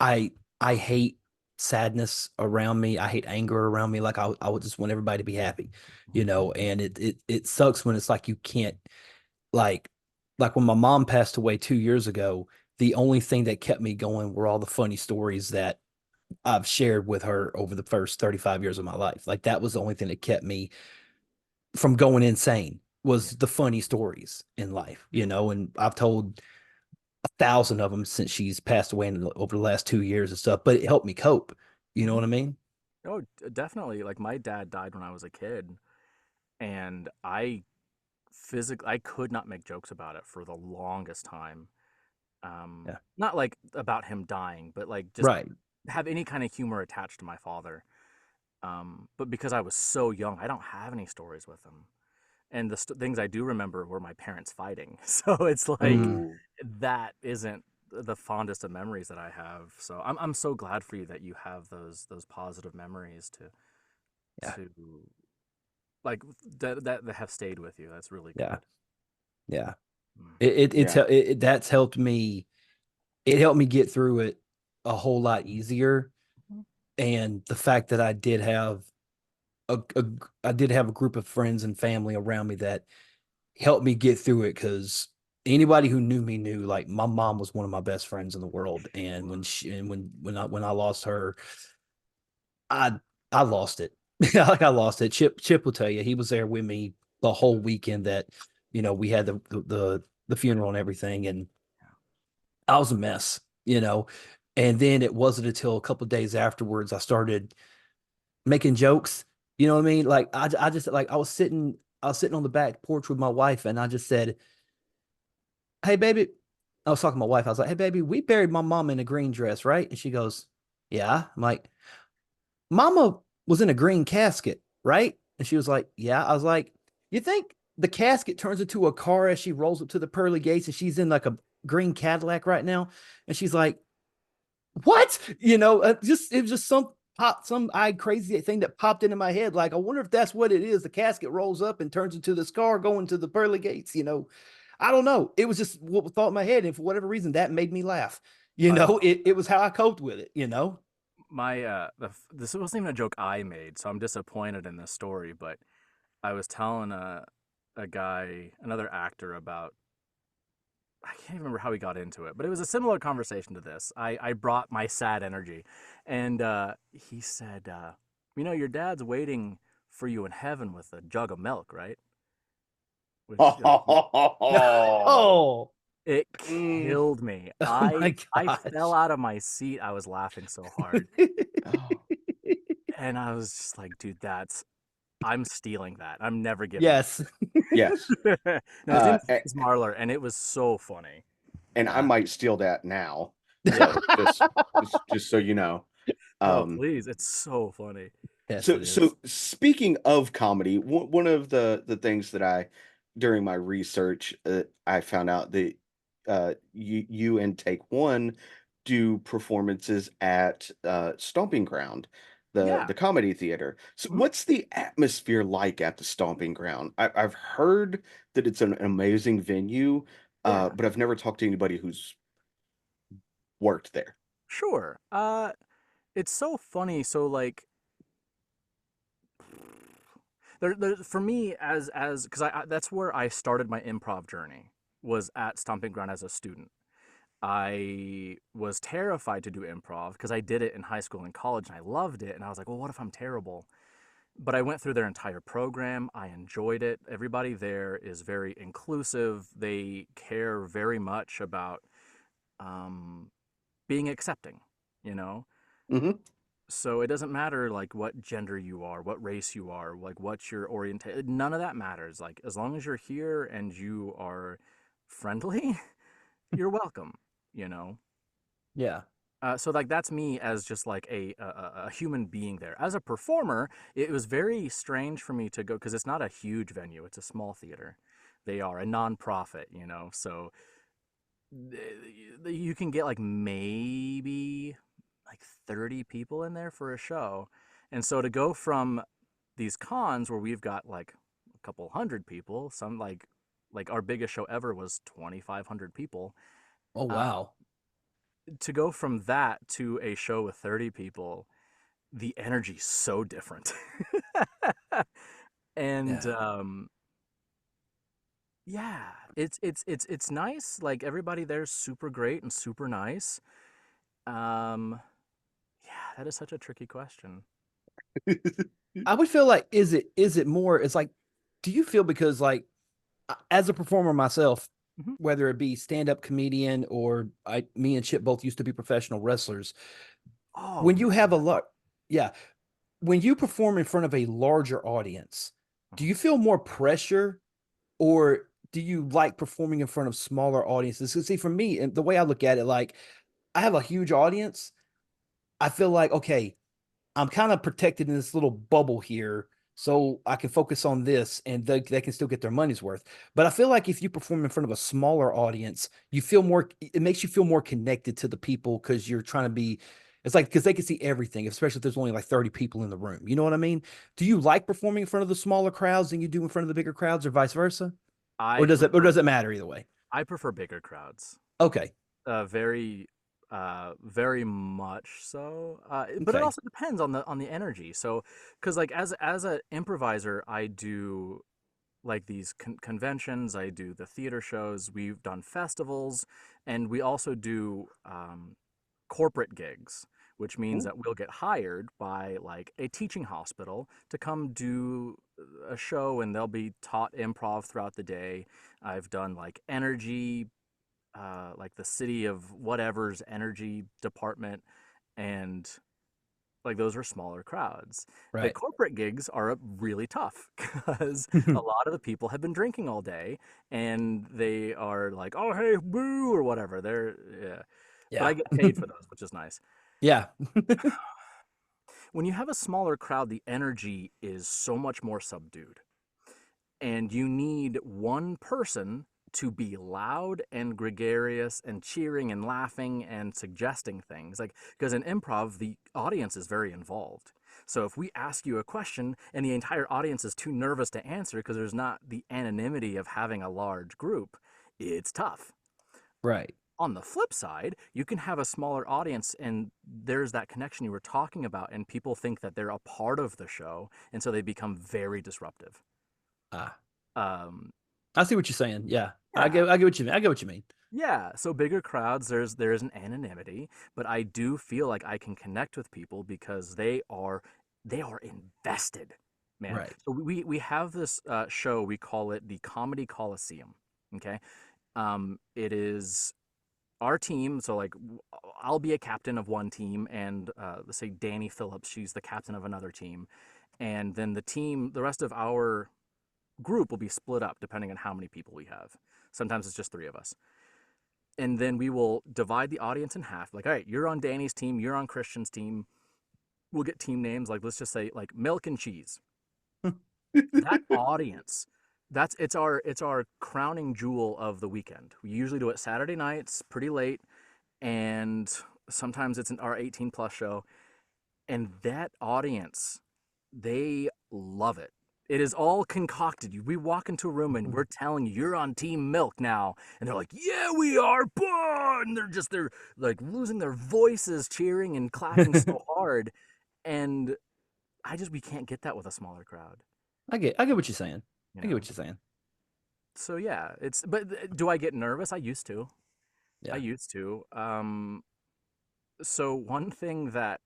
Speaker 2: I I hate sadness around me. I hate anger around me. Like I would just want everybody to be happy,
Speaker 1: mhm,
Speaker 2: and it sucks when it's like you can't like when my mom passed away 2 years ago, the only thing that kept me going were all the funny stories that I've shared with her over the first 35 years of my life. Like that was the only thing that kept me from going insane
Speaker 1: yeah,
Speaker 2: was the funny stories in life, and I've told 1,000 of them since she's passed away over the last 2 years and stuff, but it helped me cope. You know
Speaker 1: Mhm.
Speaker 2: what I mean?
Speaker 1: Oh, definitely. Like my dad died when I was a kid, and I could not make jokes about it for the longest time.
Speaker 2: Yeah.
Speaker 1: Not like about him dying, but like just
Speaker 2: Right.
Speaker 1: have any kind of humor attached to my father. But because I was so young, I don't have any stories with him. And the things I do remember were my parents fighting. So it's like
Speaker 2: Mm,
Speaker 3: Oh,
Speaker 1: that isn't the fondest of memories that I have. So I'm so glad for you that you have those positive memories
Speaker 2: yeah.
Speaker 1: to like that have stayed with you. That's really
Speaker 2: Yeah.
Speaker 1: good.
Speaker 2: Yeah.
Speaker 1: Mm.
Speaker 3: yeah.
Speaker 2: That's helped me. It helped me get through it a whole lot easier.
Speaker 1: Mhm.
Speaker 2: And the fact that a I did have a group of friends and family around me that helped me get through it, because anybody who knew me knew like my mom was one of my best friends in the world. And
Speaker 1: Sure.
Speaker 2: when I lost her, I I lost it. Like I lost it. Chip will tell you, he was there with me the whole weekend that we had the funeral and everything, and
Speaker 1: Yeah.
Speaker 2: I was a mess. And then it wasn't until a couple of days afterwards I started making jokes. You know what I mean? Like I just like I was sitting on the back porch with my wife, and I just said, "Hey baby," I was talking to my wife. I was like, "Hey baby, we buried my mom in a green dress, right?" And she goes, "Yeah." I'm like, "Mama was in a green casket, right?" And she was like, "Yeah." I was like, "You think the casket turns into a car as she rolls up to the pearly gates and she's in like a green Cadillac right now?" And she's like, "What?" Just it was just some crazy thing that popped into my head. Like, I wonder if that's what it is. The casket rolls up and turns into this car going to the pearly gates. I don't know. It was just what thought in my head, and for whatever reason, that made me laugh.
Speaker 1: I love
Speaker 2: It was how I coped with it.
Speaker 1: my this wasn't even a joke I made, so I'm disappointed in this story, but I was telling a guy, another actor about I can't even remember how we got into it, but it was a similar conversation to this. I brought my sad energy, and he said, your dad's waiting for you in heaven with a jug of milk, right?" Which
Speaker 2: Oh,
Speaker 1: it
Speaker 3: Mm.
Speaker 1: killed me.
Speaker 2: oh
Speaker 1: I
Speaker 2: my
Speaker 1: I fell
Speaker 2: gosh.
Speaker 1: out of my seat. I was laughing so hard, and I was just like, "Dude, I'm stealing that. I'm never giving that."
Speaker 2: Yes.
Speaker 3: Yes.
Speaker 1: No, his name is
Speaker 3: A-
Speaker 1: James Marlar, and it was so funny.
Speaker 3: and I
Speaker 2: Yeah.
Speaker 3: might steal that now.
Speaker 1: Yeah.
Speaker 3: So just so you know.
Speaker 1: Oh,
Speaker 3: Um,
Speaker 1: please. It's so funny.
Speaker 2: Yes,
Speaker 3: so
Speaker 2: it is.
Speaker 3: speaking of comedy, one of the things that I during my research I found out that you and Take One do performances at Stomping Ground,
Speaker 1: Yeah.
Speaker 3: the comedy theater. So
Speaker 1: Mhm.
Speaker 3: what's the atmosphere like at the Stomping Ground? I've heard that it's an amazing venue,
Speaker 1: Yeah.
Speaker 3: but I've never talked to anybody who's worked there.
Speaker 1: Sure. It's so funny. So like for me as because that's where I started my improv journey was at Stomping Ground as a student. I was terrified to do improv because I did it in high school and college and I loved it. And I was like, well, what if I'm terrible? But I went through their entire program. I enjoyed it. Everybody there is very inclusive. They care very much about um, being accepting, you know?
Speaker 3: Hmm.
Speaker 1: So it doesn't matter like what gender you are, what race you are, like what your orientation, none of that matters. Like as long as you're here and you are friendly, you're welcome, you know?
Speaker 2: Yeah.
Speaker 1: So like that's me as just like a human being there. As a performer, it was very strange for me to go because it's not a huge venue; it's a small theater. They are a nonprofit, so you can get like maybe like 30 people in there for a show. And so to go from these cons where we've got like a couple hundred people, some like our biggest show ever was 2,500 people.
Speaker 2: Oh,
Speaker 1: Uh,
Speaker 2: wow.
Speaker 1: to go from that to a show with 30 people, the energy's so different. And
Speaker 2: Yeah.
Speaker 1: yeah, it's nice. Like everybody there's super great and super nice. Um, yeah, that is such a tricky question.
Speaker 2: I would feel like, is it more, it's like, do you feel, because like as a performer myself,
Speaker 1: Mhm.
Speaker 2: whether it be stand-up comedian or me and Chip both used to be professional wrestlers.
Speaker 1: Oh
Speaker 2: When you
Speaker 1: man.
Speaker 2: have a lot, yeah, when you perform in front of a larger audience, do
Speaker 1: Mhm.
Speaker 2: you feel more pressure or do you like performing in front of smaller audiences? Because see, for me, and the way I look at it, like I have a huge audience. I feel like, okay, I'm kind of protected in this little bubble here. So I can focus on this and they can still get their money's worth. But I feel like if you perform in front of a smaller audience, you feel more, it makes you feel more connected to the people because you're trying to be, it's like, because they can see everything, especially if there's only like 30 people in the room. You know what I mean? Do you like performing in front of the smaller crowds than you do in front of the bigger crowds or vice versa?
Speaker 1: I
Speaker 2: Or
Speaker 1: prefer
Speaker 2: does it matter either way?
Speaker 1: I prefer bigger crowds.
Speaker 2: Okay.
Speaker 1: Very very much so. But it
Speaker 2: Okay.
Speaker 1: also depends on the energy. So because like as an improviser, I do like these conventions, I do the theater shows, we've done festivals, and we also do corporate gigs, which means
Speaker 2: Ooh,
Speaker 1: that we'll get hired by like a teaching hospital to come do a show, and they'll be taught improv throughout the day. I've done like energy, like the city of whatever's energy department, and like those are smaller crowds. The
Speaker 2: right.
Speaker 1: corporate gigs are really tough because a lot of the people have been drinking all day and they are like, "Oh, hey, boo," or whatever. They're yeah. But
Speaker 2: Yeah.
Speaker 1: I get paid for those, which is nice.
Speaker 2: Yeah.
Speaker 1: When you have a smaller crowd, the energy is so much more subdued. And you need one person to be loud and gregarious and cheering and laughing and suggesting things, like because in improv the audience is very involved. So if we ask you a question and the entire audience is too nervous to answer because there's not the anonymity of having a large group, it's tough.
Speaker 2: Right.
Speaker 1: On the flip side, you can have a smaller audience and there's that connection you were talking about, and people think that they're a part of the show, and so they become very disruptive.
Speaker 2: Ah.
Speaker 1: um,
Speaker 2: I see what you're saying. Yeah.
Speaker 1: yeah.
Speaker 2: I get what you mean. I get what you mean.
Speaker 1: Yeah, so bigger crowds, there's an anonymity, but I do feel like I can connect with people because they are invested, man.
Speaker 2: Right.
Speaker 1: So we have this show, we call it the Comedy Coliseum. Okay, it is our team. So like I'll be a captain of one team, and let's say Danny Phillips, she's the captain of another team, and then the rest of our group will be split up depending on how many people we have. Sometimes it's just three of us, and then we will divide the audience in half. Like, all right, you're on Danny's team, you're on Christian's team. We'll get team names. Like, let's just say like milk and cheese. That audience, it's our crowning jewel of the weekend. We usually do it Saturday nights, pretty late, and sometimes it's our 18 plus show. And that audience, they love it. It is all concocted. We walk into a room and we're telling you you're on Team Milk now, and they're like, "Yeah, we are!" And they're like losing their voices, cheering and clapping so hard. And we can't get that with a smaller crowd,
Speaker 2: I get what you're saying.
Speaker 1: you
Speaker 2: I get
Speaker 1: know.
Speaker 2: what you're saying.
Speaker 1: So yeah, do I get nervous? I used to. I
Speaker 2: Yeah.
Speaker 1: used to. So one thing that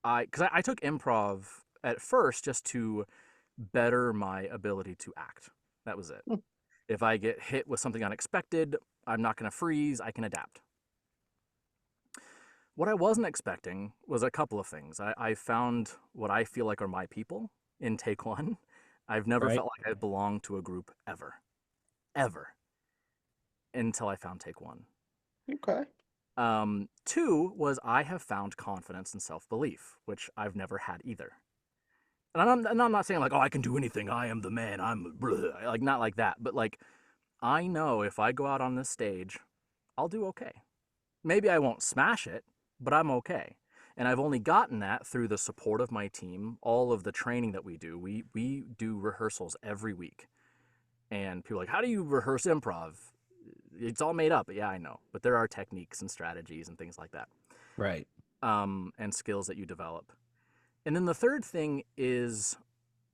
Speaker 1: because I took improv at first just to better my ability to act. That was it. If I get hit with something unexpected, I'm not going to freeze. I can adapt. What I wasn't expecting was a couple of things. I found what I feel like are my people in take one. I've never
Speaker 2: Right.
Speaker 1: felt like I belonged to a group ever, ever, until I found take one.
Speaker 3: Okay.
Speaker 1: Two was I have found confidence and self belief, which I've never had either. And I'm not saying like, oh, I can do anything. I am the man. I'm like not like that, but like I know if I go out on this stage, I'll do okay. Maybe I won't smash it, but I'm okay. And I've only gotten that through the support of my team, all of the training that we do. We do rehearsals every week. And people are like, how do you rehearse improv? It's all made up. Yeah, I know. But there are techniques and strategies and things like that.
Speaker 2: Right.
Speaker 1: And skills that you develop. And then the third thing is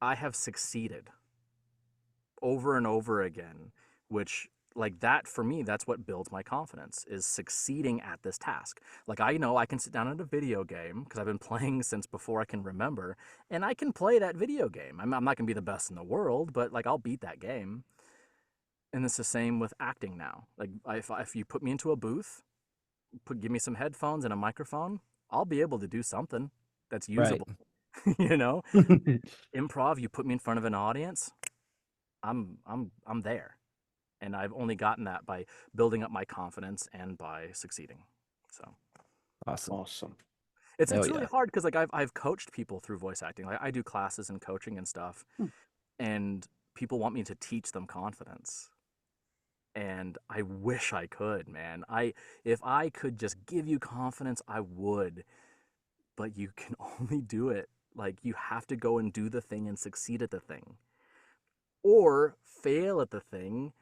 Speaker 1: I have succeeded over and over again, which like that for me, that's what builds my confidence is succeeding at this task. Like I know I can sit down at a video game because I've been playing since before I can remember, and I can play that video game. I'm not gonna be the best in the world, but like I'll beat that game. And it's the same with acting now. Like if you put me into a booth, give me some headphones and a microphone, I'll be able to do something that's
Speaker 2: Right.
Speaker 1: usable. You know, improv, you put me in front of an audience, I'm there. And I've only gotten that by building up my confidence and by succeeding. So
Speaker 2: Awesome.
Speaker 3: Awesome.
Speaker 2: Hell
Speaker 1: it's really
Speaker 2: yeah.
Speaker 1: hard because like I've coached people through voice acting. Like I do classes and coaching and stuff,
Speaker 3: Hmm.
Speaker 1: and people want me to teach them confidence. And I wish I could, man. If I could just give you confidence, I would. But you can only do it like you have to go and do the thing and succeed at the thing. Or fail at the thing,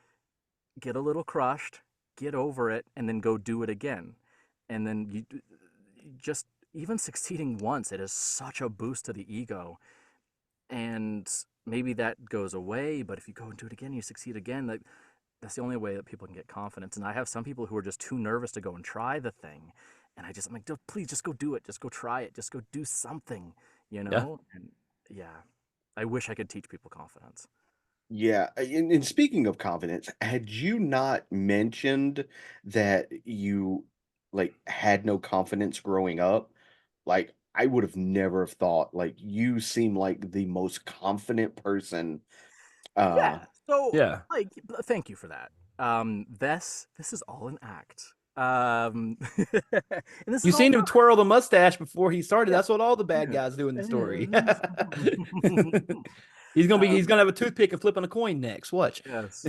Speaker 1: get a little crushed, get over it, and then go do it again. And then you just even succeeding once, it is such a boost to the ego. And maybe that goes away, but if you go and do it again, you succeed again, that's the only way that people can get confidence. And I have some people who are just too nervous to go and try the thing. And I'm like, please just go do it. Just go try it. Just go do something, you
Speaker 2: Yeah.
Speaker 1: know? And yeah, I wish I could teach people confidence.
Speaker 3: Yeah, and speaking of confidence, had you not mentioned that you like had no confidence growing up? Like I would have never have thought like you seem like the most confident person.
Speaker 1: Yeah. So,
Speaker 2: Yeah.
Speaker 1: like, thank you for that. This is all an act. And this
Speaker 2: You
Speaker 1: is all
Speaker 2: seen him
Speaker 1: not.
Speaker 2: twirl the mustache before he started.
Speaker 1: Yeah.
Speaker 2: That's what all the bad
Speaker 1: Yeah.
Speaker 2: guys do in the story.
Speaker 1: um,
Speaker 2: He's gonna have a toothpick and flipping a coin next. Watch.
Speaker 1: yes.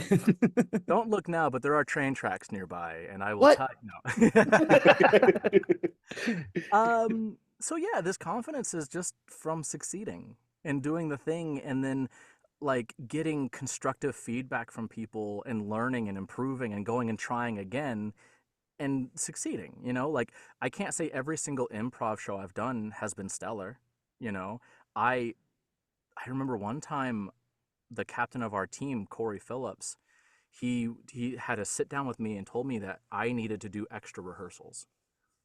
Speaker 1: Don't look now, but there are train tracks nearby, and I will
Speaker 2: What?
Speaker 1: tell you. No. So yeah, this confidence is just from succeeding and doing the thing, and then like getting constructive feedback from people and learning and improving and going and trying again and succeeding. Like I can't say every single improv show I've done has been stellar. you know i I remember one time the captain of our team, Corey Phillips, he had a sit down with me and told me that I needed to do extra rehearsals.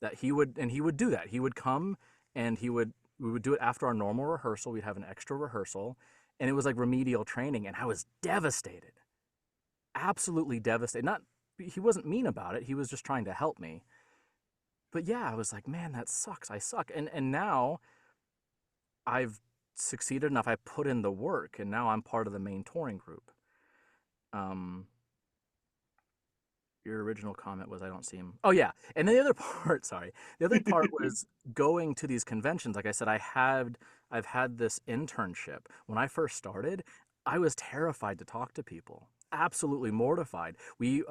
Speaker 1: That he would do that. He would come and we would do it after our normal rehearsal. We'd have an extra rehearsal, and it was like remedial training. And I was devastated, absolutely devastated. Not He wasn't mean about it. He was just trying to help me. But yeah, I was like, man, that sucks. I suck. And now I've succeeded enough. I put in the work, and now I'm part of the main touring group. Um, your original comment was I don't see him. Oh yeah, and then the other part, sorry, the other part was going to these conventions. Like I said, I've had this internship. When I first started, I was terrified to talk to people. Absolutely mortified. We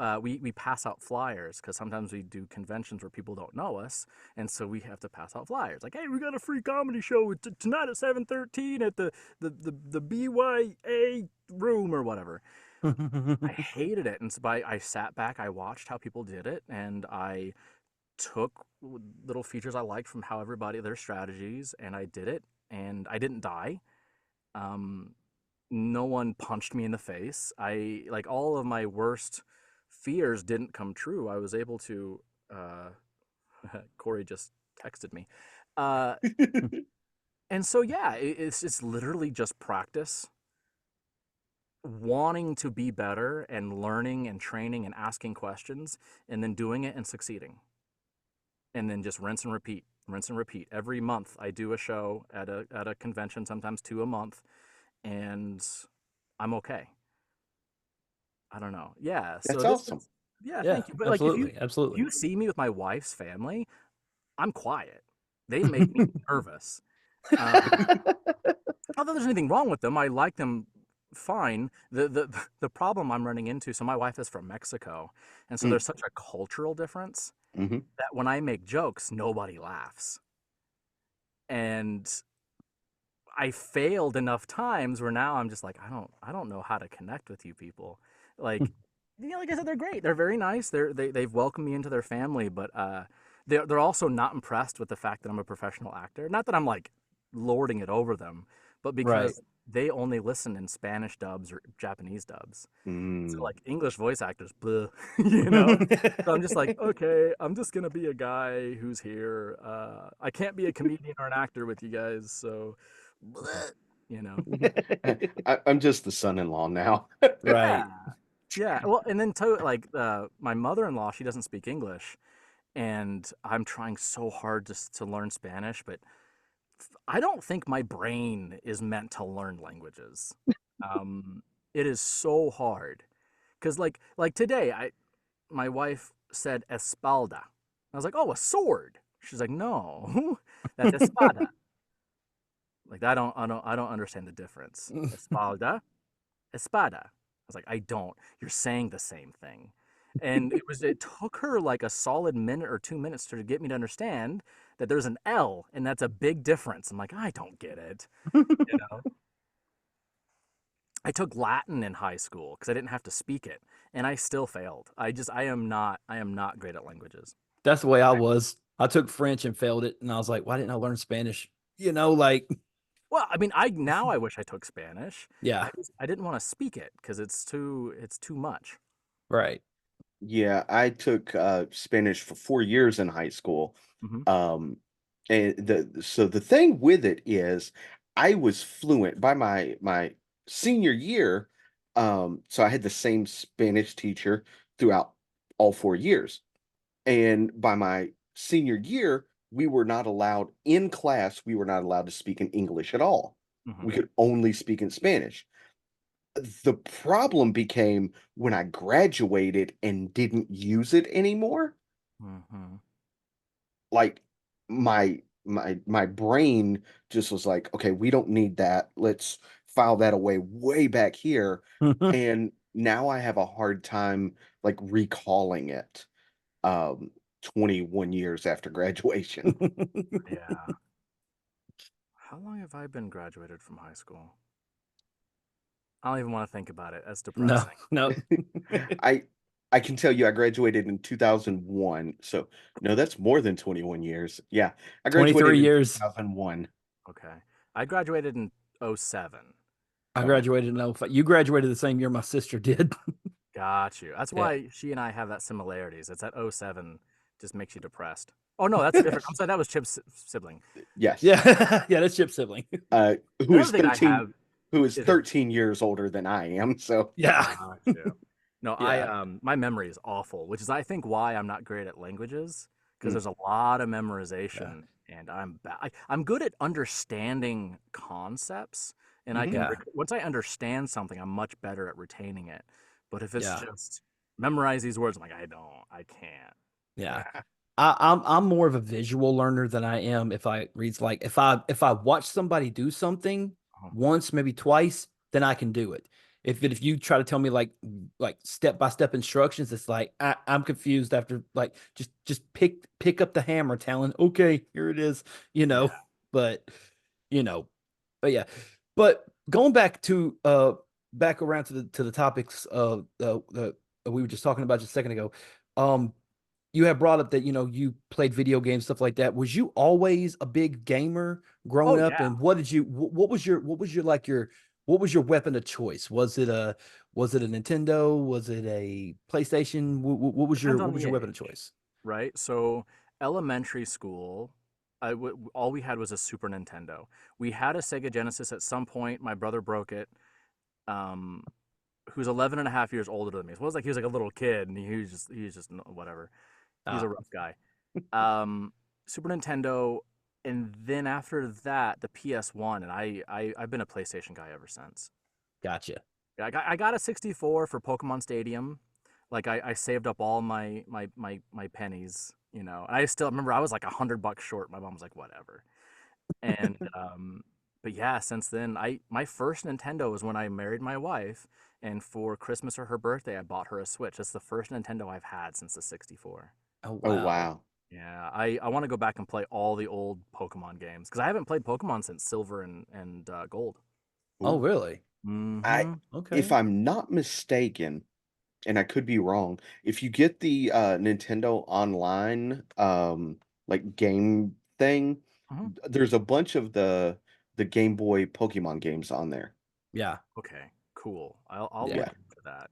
Speaker 1: pass out flyers because sometimes we do conventions where people don't know us, and so we have to pass out flyers. Like, hey, we got a free comedy show tonight at 7:13 at the BYA room or whatever. I hated it, and so I sat back, I watched how people did it, and I took little features I liked from how everybody their strategies, and I did it, and I didn't die. Um, no one punched me in the face. I like all of my worst fears didn't come true. I was able to. Corey just texted me, uh, and so yeah, it's literally just practice, wanting to be better and learning and training and asking questions and then doing it and succeeding. And then just rinse and repeat, rinse and repeat. Every month I do a show at a convention, sometimes two a month, and I'm okay. I don't know. Yeah. So
Speaker 3: That's
Speaker 1: this
Speaker 3: awesome.
Speaker 1: is yeah,
Speaker 2: Yeah,
Speaker 1: thank you. But like
Speaker 2: absolutely,
Speaker 1: if
Speaker 2: absolutely.
Speaker 1: you see me with my wife's family, I'm quiet. They make me nervous. Um, Not that there's anything wrong with them. I like them fine. The problem I'm running into, so my wife is from Mexico, and so
Speaker 3: Mm,
Speaker 1: there's such a cultural difference
Speaker 3: mhm.
Speaker 1: that when I make jokes, nobody laughs. And I failed enough times where now I'm just like, I don't know how to connect with you people. Like, like I said, they're great. They're very nice. They've welcomed me into their family, but they're also not impressed with the fact that I'm a professional actor. Not that I'm like lording it over them, but
Speaker 2: Right.
Speaker 1: because they only listen in Spanish dubs or Japanese dubs. So
Speaker 3: Mm.
Speaker 1: like English voice actors, bleh, you know. So I'm just like, okay, I'm just gonna be a guy who's here. I can't be a comedian or an actor with you guys, so bleh, you know.
Speaker 3: I'm just the son-in-law now.
Speaker 1: Yeah.
Speaker 2: Right.
Speaker 1: Yeah, well, and then too, like my mother-in-law, she doesn't speak English, and I'm trying so hard to learn Spanish, but I don't think my brain is meant to learn languages. Um, it is so hard because like today, I my wife said espalda. I was like, oh, a sword. She's like, no, that's espada. Like I don't understand the difference. Espalda, espada. I was like, I don't. You're saying the same thing. And it took her like a solid minute or 2 minutes to get me to understand that there's an L and that's a big difference. I'm like, I don't get it. You know? I took Latin in high school because I didn't have to speak it, and I still failed. I am not great at languages.
Speaker 2: That's the way I was. I took French and failed it, and I was like, why didn't I learn Spanish? You know, like,
Speaker 1: Well, I mean, I wish I took Spanish.
Speaker 2: yeah,
Speaker 1: I didn't want to speak it because it's too much.
Speaker 2: right.
Speaker 3: Yeah, I took Spanish for 4 years in high school.
Speaker 1: Hmm.
Speaker 3: Um, and the thing with it is I was fluent by my senior year. So I had the same Spanish teacher throughout all 4 years. And by my senior year, we were not allowed in class, we were not allowed to speak in English at all. We
Speaker 1: Hmm.
Speaker 3: could only speak in Spanish. The problem became when I graduated and didn't use it anymore.
Speaker 1: Hmm.
Speaker 3: Like my brain just was like, okay, we don't need that. Let's file that away way back here. And now I have a hard time like recalling it. 21 years after graduation.
Speaker 1: Yeah. How long have I been graduated from high school? I don't even want to think about it. That's
Speaker 2: No,
Speaker 1: depressing.
Speaker 2: no.
Speaker 3: I I can tell you I graduated in 2001. So no, that's more than 21 years. Yeah. I graduated
Speaker 2: 23
Speaker 3: in
Speaker 2: years.
Speaker 3: 2001.
Speaker 1: Okay. I graduated in '07.
Speaker 2: I
Speaker 3: Okay.
Speaker 2: graduated in '05. You graduated the same year my sister did.
Speaker 1: Got you. That's
Speaker 2: Yeah.
Speaker 1: why she and I have that similarities. It's that '07 just makes you depressed. Oh no, that's different. I'm sorry, that was Chip's sibling.
Speaker 3: Yes.
Speaker 2: Yeah. Yeah, that's Chip's sibling.
Speaker 3: Uh who
Speaker 1: Another
Speaker 3: is
Speaker 1: thing I
Speaker 3: 13
Speaker 1: have
Speaker 3: who is
Speaker 1: is a
Speaker 3: 13 years older than I am. So
Speaker 2: Yeah.
Speaker 1: got you. No, I
Speaker 2: Yeah.
Speaker 1: my memory is awful, which is I think why I'm not great at languages because
Speaker 3: mm,
Speaker 1: there's a lot of
Speaker 2: Yeah.
Speaker 1: memorization and I'm good at understanding concepts and I
Speaker 3: mhm.
Speaker 1: can
Speaker 2: Yeah.
Speaker 1: once I understand something, I'm much better at retaining it. But if it's
Speaker 2: Yeah.
Speaker 1: just memorize these words, I'm like I can't.
Speaker 2: Yeah.
Speaker 3: Yeah.
Speaker 2: I'm more of a visual learner than I am if I reads like if I watch somebody do something
Speaker 1: Uh-huh.
Speaker 2: once, maybe twice, then I can do it. If you try to tell me like step by step instructions, it's like I'm confused after like just pick up the hammer, Talon. Okay, here it is, you know.
Speaker 1: Yeah.
Speaker 2: But you know, but yeah. But going back around to the topics of the we were just talking about just a second ago. Um you have brought up that you played video games, stuff like that. Was you always a big gamer
Speaker 1: Oh
Speaker 2: growing up?
Speaker 1: yeah.
Speaker 2: And what was your weapon of choice? Was it a Nintendo? Was it a PlayStation? What was your
Speaker 1: Depends on
Speaker 2: what was
Speaker 1: the
Speaker 2: your weapon of
Speaker 1: age,
Speaker 2: choice?
Speaker 1: right? So elementary school, all we had was a Super Nintendo. We had a Sega Genesis at some point. My brother broke it. Um, who's 11 and a half years older than me. So it was like he was like a little kid and he was just whatever. He's a
Speaker 2: Ah,
Speaker 1: rough guy. Um, Super Nintendo, and then after that, the PS1, and I've been a PlayStation guy ever since.
Speaker 2: gotcha.
Speaker 1: Yeah, I got a 64 for Pokemon Stadium. Like I saved up all my pennies, you know. And I still remember I was like $100 short. My mom was like, whatever. And but yeah, since then my first Nintendo was when I married my wife, and for Christmas or her birthday, I bought her a Switch. That's the first Nintendo I've had since the 64.
Speaker 2: Oh
Speaker 3: Oh
Speaker 2: wow.
Speaker 3: wow.
Speaker 1: Yeah, I want to go back and play all the old Pokemon games because I haven't played Pokemon since Silver and Gold.
Speaker 2: Oh
Speaker 3: Ooh.
Speaker 2: really?
Speaker 3: I
Speaker 1: Mm-hmm.
Speaker 3: if
Speaker 2: Okay.
Speaker 3: I'm not mistaken, and I could be wrong, if you get the Nintendo Online like game thing,
Speaker 1: Hmm.
Speaker 3: there's a bunch of the Game Boy Pokemon games on there.
Speaker 2: Yeah.
Speaker 1: Okay, cool. I'll
Speaker 2: Yeah.
Speaker 1: look
Speaker 3: Yeah.
Speaker 1: into that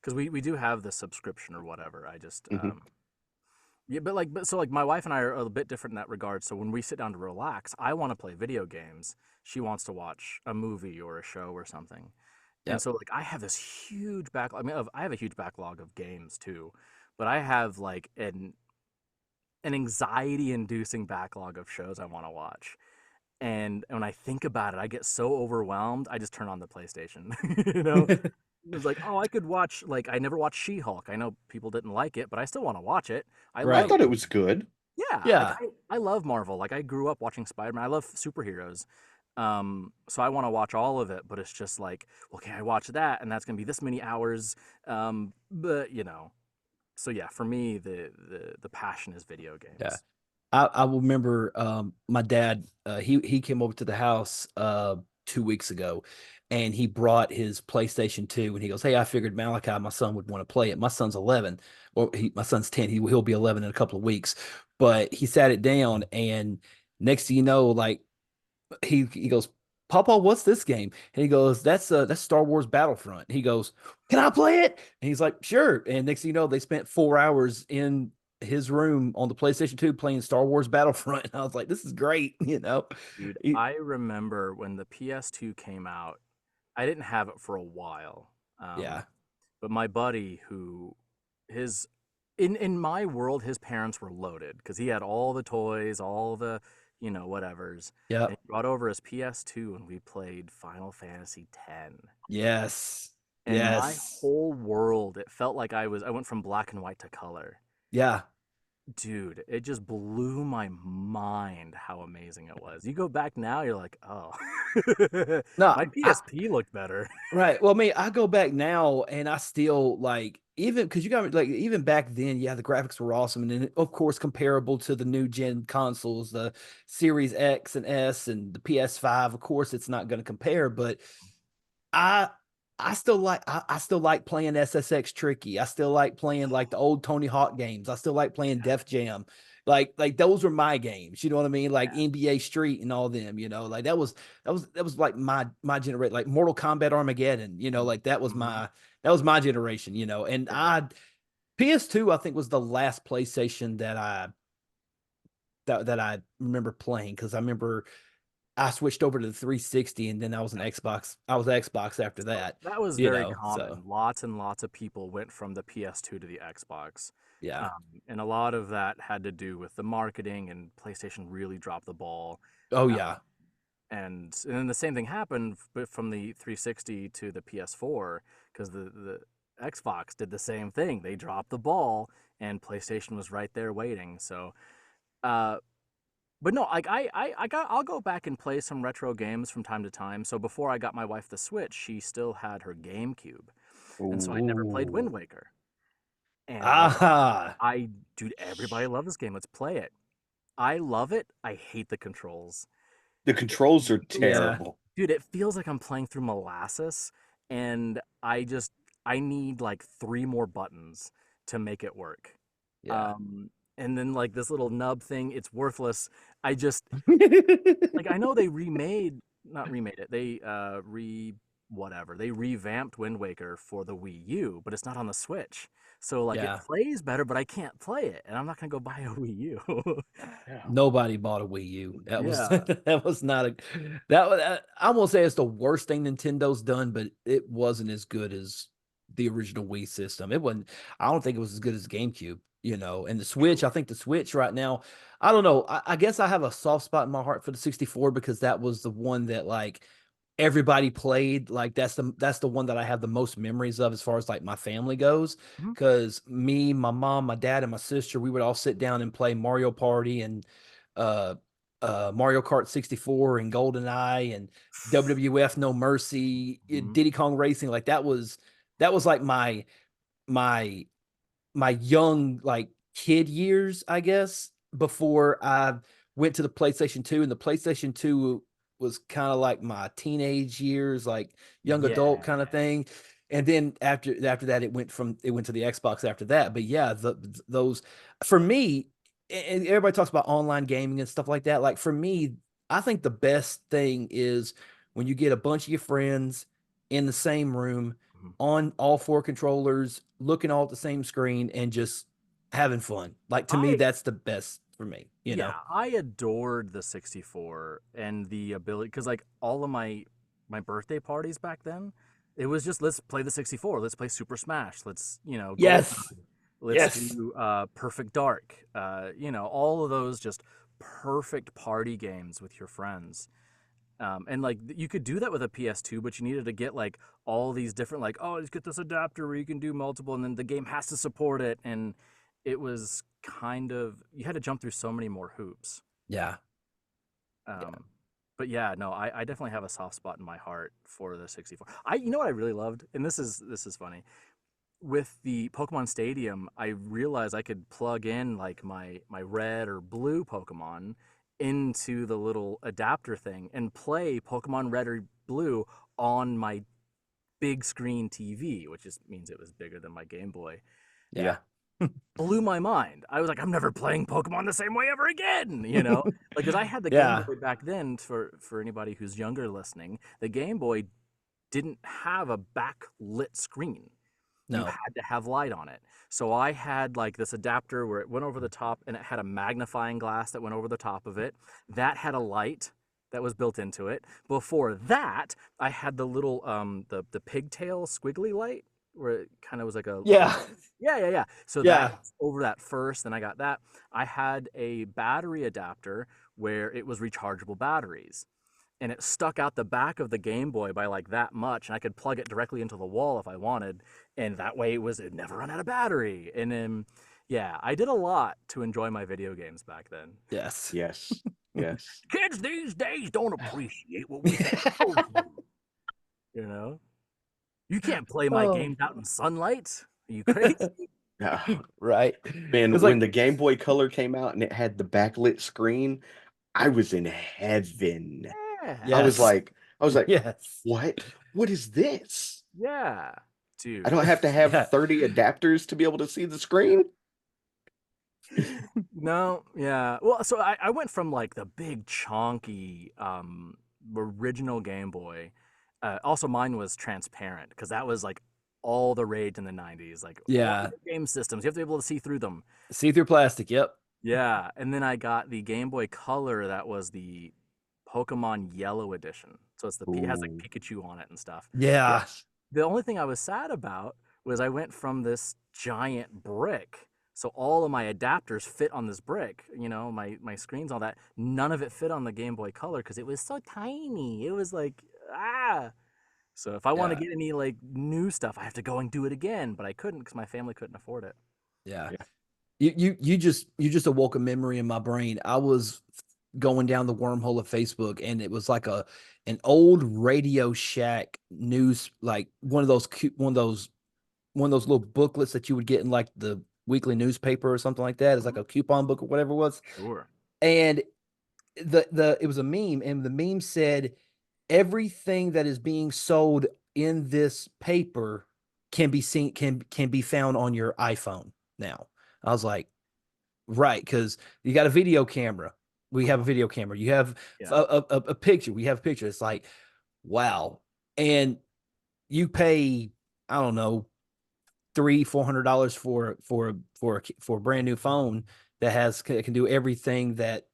Speaker 1: because we do have the subscription or whatever. I just
Speaker 3: Hmm.
Speaker 1: yeah, but my wife and I are a bit different in that regard. So when we sit down to relax, I want to play video games. She wants to watch a movie or a show or something. And
Speaker 2: Yep.
Speaker 1: so like I have this huge backlog. I mean, I have a huge backlog of games too, but I have like an anxiety inducing backlog of shows I want to watch. And when I think about it, I get so overwhelmed. I just turn on the PlayStation. you know, it's like, oh, I could watch. Like, I never watched She-Hulk. I know people didn't like it, but I still want to watch it. I
Speaker 3: I
Speaker 1: love,
Speaker 2: Right.
Speaker 3: thought it was good.
Speaker 1: yeah, like
Speaker 2: Yeah.
Speaker 1: I love Marvel. Like, I grew up watching Spider-Man. I love superheroes. So I want to watch all of it, but it's just like, okay, I watch that, and that's gonna be this many hours. But so yeah, for me, the passion is video
Speaker 2: Yeah.
Speaker 1: games.
Speaker 2: I will remember my dad he came over to the house 2 weeks ago and he brought his PlayStation 2 and he goes, "Hey, I figured Malachi, my son, would want to play it." My son's 11, or my son's 10. He'll be 11 in a couple of weeks. But he sat it down and next thing you know, like he goes, "Papa, what's this game?" And he goes, that's Star Wars Battlefront." He goes, "Can I play it?" And he's like, "Sure." And next thing you know, they spent 4 hours in his room on the PlayStation 2 playing Star Wars Battlefront. And I was like, "This is great," you know.
Speaker 1: Dude,
Speaker 2: He-
Speaker 1: I remember when the PS2 came out. I didn't have it for a while. Um,
Speaker 2: yeah,
Speaker 1: but my buddy who his in my world, his parents were loaded because he had all the toys, all the, whatevers.
Speaker 2: yep,
Speaker 1: And he brought over his PS2 and we played Final Fantasy X.
Speaker 2: yes,
Speaker 1: And my
Speaker 2: yes,
Speaker 1: whole world, it felt like I went from black and white to color.
Speaker 2: yeah.
Speaker 1: Dude, it just blew my mind how amazing it was. You go back now, you're like, oh,
Speaker 2: No,
Speaker 1: my
Speaker 2: I
Speaker 1: PSP looked better.
Speaker 2: right. Well, I mean, I go back now and I still like even because you got like even back then, yeah, the graphics were awesome, and then of course comparable to the new gen consoles, the Series X and S and the PS5. Of course, it's not going to compare, but I I still like playing SSX Tricky. I still like playing like the old Tony Hawk games. I still like playing
Speaker 1: Yeah,
Speaker 2: Def Jam. Like those were my games. You know what I mean? Like
Speaker 1: yeah.
Speaker 2: NBA Street and all them, you know. Like that was like my generation, like Mortal Kombat Armageddon, you know, like
Speaker 1: Mhm.
Speaker 2: that was my generation, you know. And
Speaker 1: Yeah.
Speaker 2: I PS2 I think was the last PlayStation that I remember playing because I remember I switched over to the 360 and then I was an
Speaker 1: Yeah.
Speaker 2: Xbox. I was Xbox after
Speaker 1: So
Speaker 2: that,
Speaker 1: that was
Speaker 2: you
Speaker 1: very
Speaker 2: know. So
Speaker 1: common. Lots and lots of people went from the PS2 to the Xbox.
Speaker 2: yeah.
Speaker 1: And a lot of that had to do with the marketing, and PlayStation really dropped the ball.
Speaker 2: Oh
Speaker 1: Uh,
Speaker 2: yeah.
Speaker 1: and then the same thing happened from the 360 to the PS4 because the Xbox did the same thing. They dropped the ball, and PlayStation was right there waiting. So, uh, but no, like I'll go back and play some retro games from time to time. So before I got my wife the Switch, she still had her GameCube, and so I never played
Speaker 2: Ooh.
Speaker 1: Wind Waker. And I was like,
Speaker 2: Ah.
Speaker 1: dude, everybody loves this game. Let's play it. I love it. I hate the controls.
Speaker 3: The
Speaker 1: It
Speaker 3: controls are
Speaker 1: feels,
Speaker 2: Yeah.
Speaker 3: terrible.
Speaker 1: dude, it feels like I'm playing through molasses, and I need like three more buttons to make it work.
Speaker 2: Yeah.
Speaker 1: Um, and then like this little nub thing, it's worthless. I just like I know they not remade it. They whatever. They revamped Wind Waker for the Wii U, but it's not on the Switch. So like it
Speaker 2: Yeah.
Speaker 1: plays better, but I can't play it, and I'm not gonna go buy a Wii U.
Speaker 3: Yeah.
Speaker 2: Nobody bought a Wii U. That was
Speaker 1: Yeah.
Speaker 2: that was not a that was I won't say it's the worst thing Nintendo's done, but it wasn't as good as the original Wii system. It wasn't I don't think it was as good as GameCube, you know. And the Switch, I think the Switch right now, I don't know. I guess I have a soft spot in my heart for the 64 because that was the one that like everybody played. Like that's the one that I have the most memories of as far as like my family goes.
Speaker 1: Mhm.
Speaker 2: Because me, my mom, my dad, and my sister, we would all sit down and play Mario Party and uh Mario Kart 64 and GoldenEye and WWF No Mercy,
Speaker 1: Mhm.
Speaker 2: Diddy Kong Racing. Like that was like my my young like kid years, I guess, before I went to the PlayStation 2, and the PlayStation 2 was kind of like my teenage years, like young adult
Speaker 1: Yeah.
Speaker 2: kind of thing. And then after that it went to the Xbox after that. But yeah, those for me, and everybody talks about online gaming and stuff like that. Like for me, I think the best thing is when you get a bunch of your friends in the same room
Speaker 1: Mhm.
Speaker 2: on all four controllers, looking all at the same screen and just having fun. Like to me,
Speaker 1: I
Speaker 2: that's the best for me, you
Speaker 1: Yeah,
Speaker 2: know?
Speaker 1: I adored the 64 and the ability because like all of my birthday parties back then, It was just let's play the 64. Let's play Super Smash. Let's Golden.
Speaker 2: Yes.
Speaker 1: Let's
Speaker 2: Yes.
Speaker 1: do Perfect Dark. All of those just perfect party games with your friends. And like you could do that with a PS2, but you needed to get like all these different like, oh, let's get this adapter where you can do multiple, and then the game has to support it. And it was kind of, you had to jump through so many more hoops.
Speaker 2: Yeah.
Speaker 1: Um, but yeah, no, I definitely have a soft spot in my heart for the 64. You know what I really loved, and this is funny. With the Pokemon Stadium, I realized I could plug in like my red or blue Pokemon into the little adapter thing and play Pokemon Red or Blue on my big screen TV, which just means it was bigger than my Game Boy.
Speaker 2: Yeah.
Speaker 1: Blew my mind. I was like, I'm never playing Pokemon the same way ever again, Like, because I had the Game
Speaker 2: Yeah.
Speaker 1: Boy back then, for anybody who's younger listening, the Game Boy didn't have a backlit screen. You
Speaker 2: No.
Speaker 1: had to have light on it. So I had like this adapter where it went over the top and it had a magnifying glass that went over the top of it. That had a light that was built into it. Before that, I had the little the pigtail squiggly light where it kind of was like a
Speaker 2: Yeah.
Speaker 1: yeah. So
Speaker 2: Yeah.
Speaker 1: that over that first, then I got that. I had a battery adapter where it was rechargeable batteries, and it stuck out the back of the Game Boy by like that much, and I could plug it directly into the wall if I wanted, and that way it never run out of battery. And then yeah, I did a lot to enjoy my video games back then.
Speaker 2: Yes.
Speaker 3: Yes. Yes.
Speaker 1: Kids these days don't appreciate what we had to go through, you know? You can't play my
Speaker 2: Oh.
Speaker 1: games out in sunlight. Are you crazy?
Speaker 3: Ah,
Speaker 2: Right.
Speaker 3: man,
Speaker 2: It's
Speaker 3: when
Speaker 2: like,
Speaker 3: the Game Boy Color came out and it had the backlit screen, I was in heaven. I
Speaker 1: Yeah.
Speaker 3: was
Speaker 2: yes.
Speaker 3: like, I was like,
Speaker 2: Yes.
Speaker 3: what? What is this?
Speaker 1: Yeah.
Speaker 3: I
Speaker 1: Dude.
Speaker 3: don't have to have
Speaker 2: Yeah.
Speaker 3: 30 adapters to be able to see the screen.
Speaker 1: No, yeah. Well, so I went from like the big chonky original Game Boy. Also mine was transparent because that was like all the rage in the 90s. Like all
Speaker 2: Yeah.
Speaker 1: the game systems, you have to be able to see through them.
Speaker 2: See through plastic. Yep.
Speaker 1: Yeah, and then I got the Game Boy Color that was the Pokemon Yellow edition. So it has like
Speaker 3: Ooh.
Speaker 1: Pikachu on it and stuff.
Speaker 2: Yeah.
Speaker 3: Yes.
Speaker 1: The only thing I was sad about was I went from this giant brick. So all of my adapters fit on this brick, my screens, all that. None of it fit on the Game Boy Color because it was so tiny. It was like, ah. So if I want to
Speaker 2: Yeah.
Speaker 1: get any like new stuff, I have to go and do it again. But I couldn't because my family couldn't afford it.
Speaker 2: Yeah.
Speaker 3: Yeah.
Speaker 2: You just awoke a memory in my brain. I was going down the wormhole of Facebook, and it was like an old Radio Shack news, like one of those little booklets that you would get in like the weekly newspaper or something like that. It's like a coupon book or whatever it was.
Speaker 1: Sure.
Speaker 2: And it was a meme, and the meme said everything that is being sold in this paper can be seen can be found on your iPhone now. I was like, right, because you got a video camera. We have a video camera. You have
Speaker 1: Yeah.
Speaker 2: a picture. We have a picture. It's like, wow. And you pay, I don't know, $300-400 for a brand new phone that can do everything that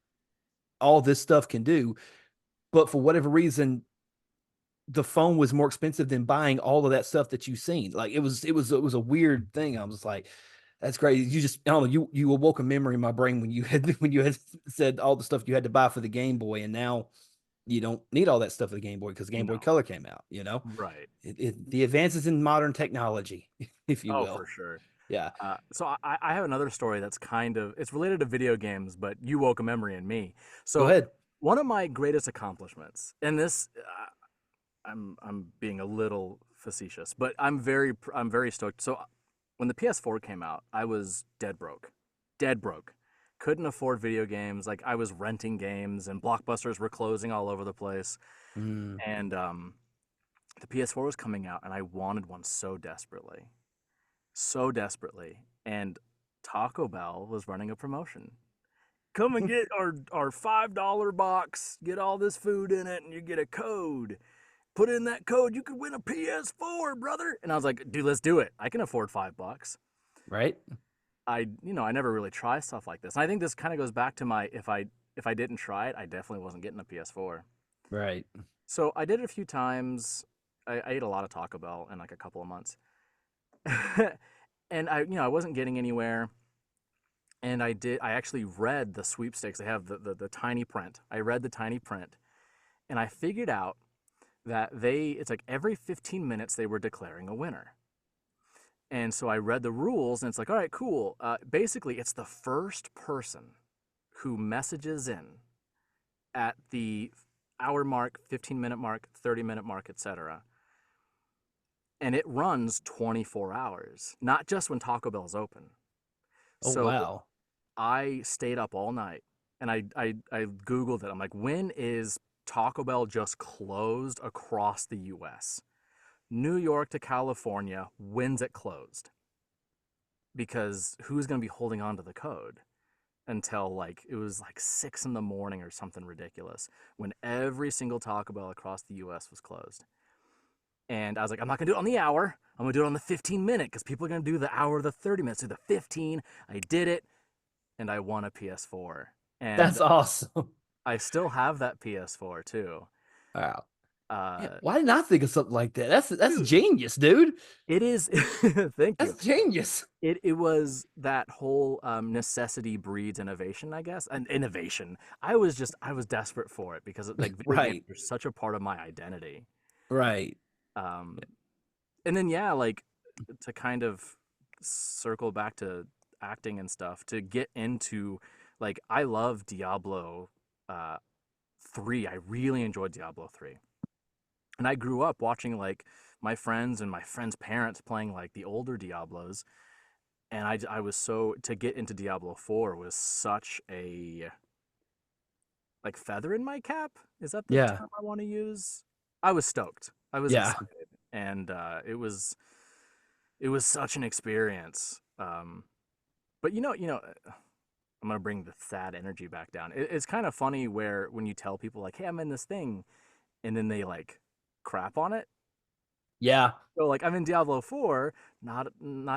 Speaker 2: all this stuff can do. But for whatever reason, the phone was more expensive than buying all of that stuff that you've seen. Like it was a weird thing. I was just like, that's crazy. I don't know, you awoke a memory in my brain when you had said all the stuff you had to buy for the Game Boy, and now you don't need all that stuff for the Game Boy because Game Boy
Speaker 1: No.
Speaker 2: Color came out,
Speaker 1: Right.
Speaker 2: the advances in modern technology, if you
Speaker 1: Oh,
Speaker 2: will.
Speaker 1: for sure.
Speaker 2: Yeah.
Speaker 1: So I have another story that's it's related to video games, but you woke a memory in me.
Speaker 2: Go
Speaker 1: So
Speaker 2: ahead.
Speaker 1: one of my greatest accomplishments, and this, I'm being a little facetious, but I'm very stoked. So when the PS4 came out, I was dead broke, couldn't afford video games. Like I was renting games, and Blockbusters were closing all over the place,
Speaker 2: Mm.
Speaker 1: and the PS4 was coming out, and I wanted one so desperately, and Taco Bell was running a promotion. Come and get our $5 box, get all this food in it, and you get a code. Put in that code, you could win a PS4, brother. And I was like, dude, let's do it. I can afford $5.
Speaker 2: Right.
Speaker 1: I never really try stuff like this. And I think this kind of goes back to my if I didn't try it, I definitely wasn't getting a PS4.
Speaker 2: Right.
Speaker 1: So I did it a few times, I ate a lot of Taco Bell in like a couple of months. And I wasn't getting anywhere. And I actually read the sweepstakes. They have the tiny print. I read the tiny print, and I figured out that it's like every 15 minutes they were declaring a winner. And so I read the rules, and it's like, all right, cool. Basically, it's the first person who messages in at the hour mark, 15-minute mark, 30-minute mark, etc. And it runs 24 hours, not just when Taco Bell's open.
Speaker 2: Oh
Speaker 1: So
Speaker 2: wow.
Speaker 1: I stayed up all night, and I Googled it. I'm like, when is Taco Bell just closed across the US? New York to California, when's it closed? Because who's going to be holding on to the code until like it was like 6 in the morning or something ridiculous when every single Taco Bell across the US was closed. And I was like, I'm not going to do it on the hour. I'm going to do it on the 15-minute because people are going to do the hour, the 30 minutes, do the 15. I did it, and I won a PS4. And
Speaker 2: That's awesome.
Speaker 1: I still have that PS4 too.
Speaker 2: Wow. Man,
Speaker 1: Uh,
Speaker 2: why didn't I think of something like that? That's
Speaker 1: dude,
Speaker 2: genius, dude.
Speaker 1: it is. Thank you.
Speaker 2: That's genius.
Speaker 1: It was that whole necessity breeds innovation, I guess, and innovation. I was desperate for it because like video games
Speaker 2: Right.
Speaker 1: are such a part of my identity.
Speaker 2: Right.
Speaker 1: Um, and then yeah, like to kind of circle back to acting and stuff to get into like I love Diablo 3. I really enjoyed Diablo 3. And I grew up watching like my friends and my friends' parents playing like the older Diablos, and I was so to get into Diablo 4 was such a like feather in my cap. Is that the
Speaker 2: Yeah.
Speaker 1: term I want to use? I was stoked. I was
Speaker 2: Yeah.
Speaker 1: excited, and it was such an experience. But I'm gonna bring the sad energy back down. It's kind of funny where when you tell people like, "Hey, I'm in this thing," and then they like crap on it.
Speaker 2: Yeah.
Speaker 1: So like I'm in Diablo 4, not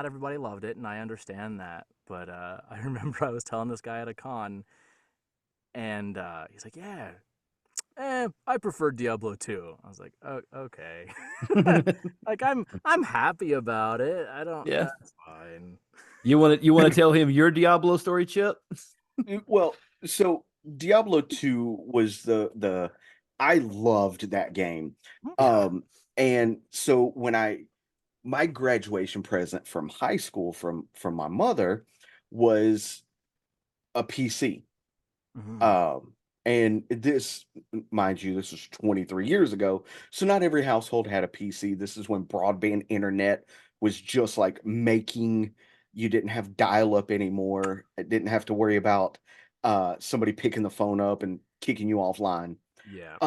Speaker 1: everybody loved it, and I understand that. But I remember I was telling this guy at a con, and he's like, "Yeah, I prefer Diablo 2." I was like, "Oh, okay." Like I'm happy about it. I don't.
Speaker 2: Yeah.
Speaker 1: That's fine.
Speaker 2: You want to tell him your Diablo story, Chip?
Speaker 3: Well, so Diablo 2 was the I loved that game.
Speaker 2: Yeah.
Speaker 3: And so when my graduation present from high school from my mother was a PC.
Speaker 1: Hmm.
Speaker 3: Um, and this, mind you, this was 23 years ago. So not every household had a PC. This is when broadband internet was just like making, you didn't have dial-up anymore. It didn't have to worry about somebody picking the phone up and kicking you offline.
Speaker 1: Yeah.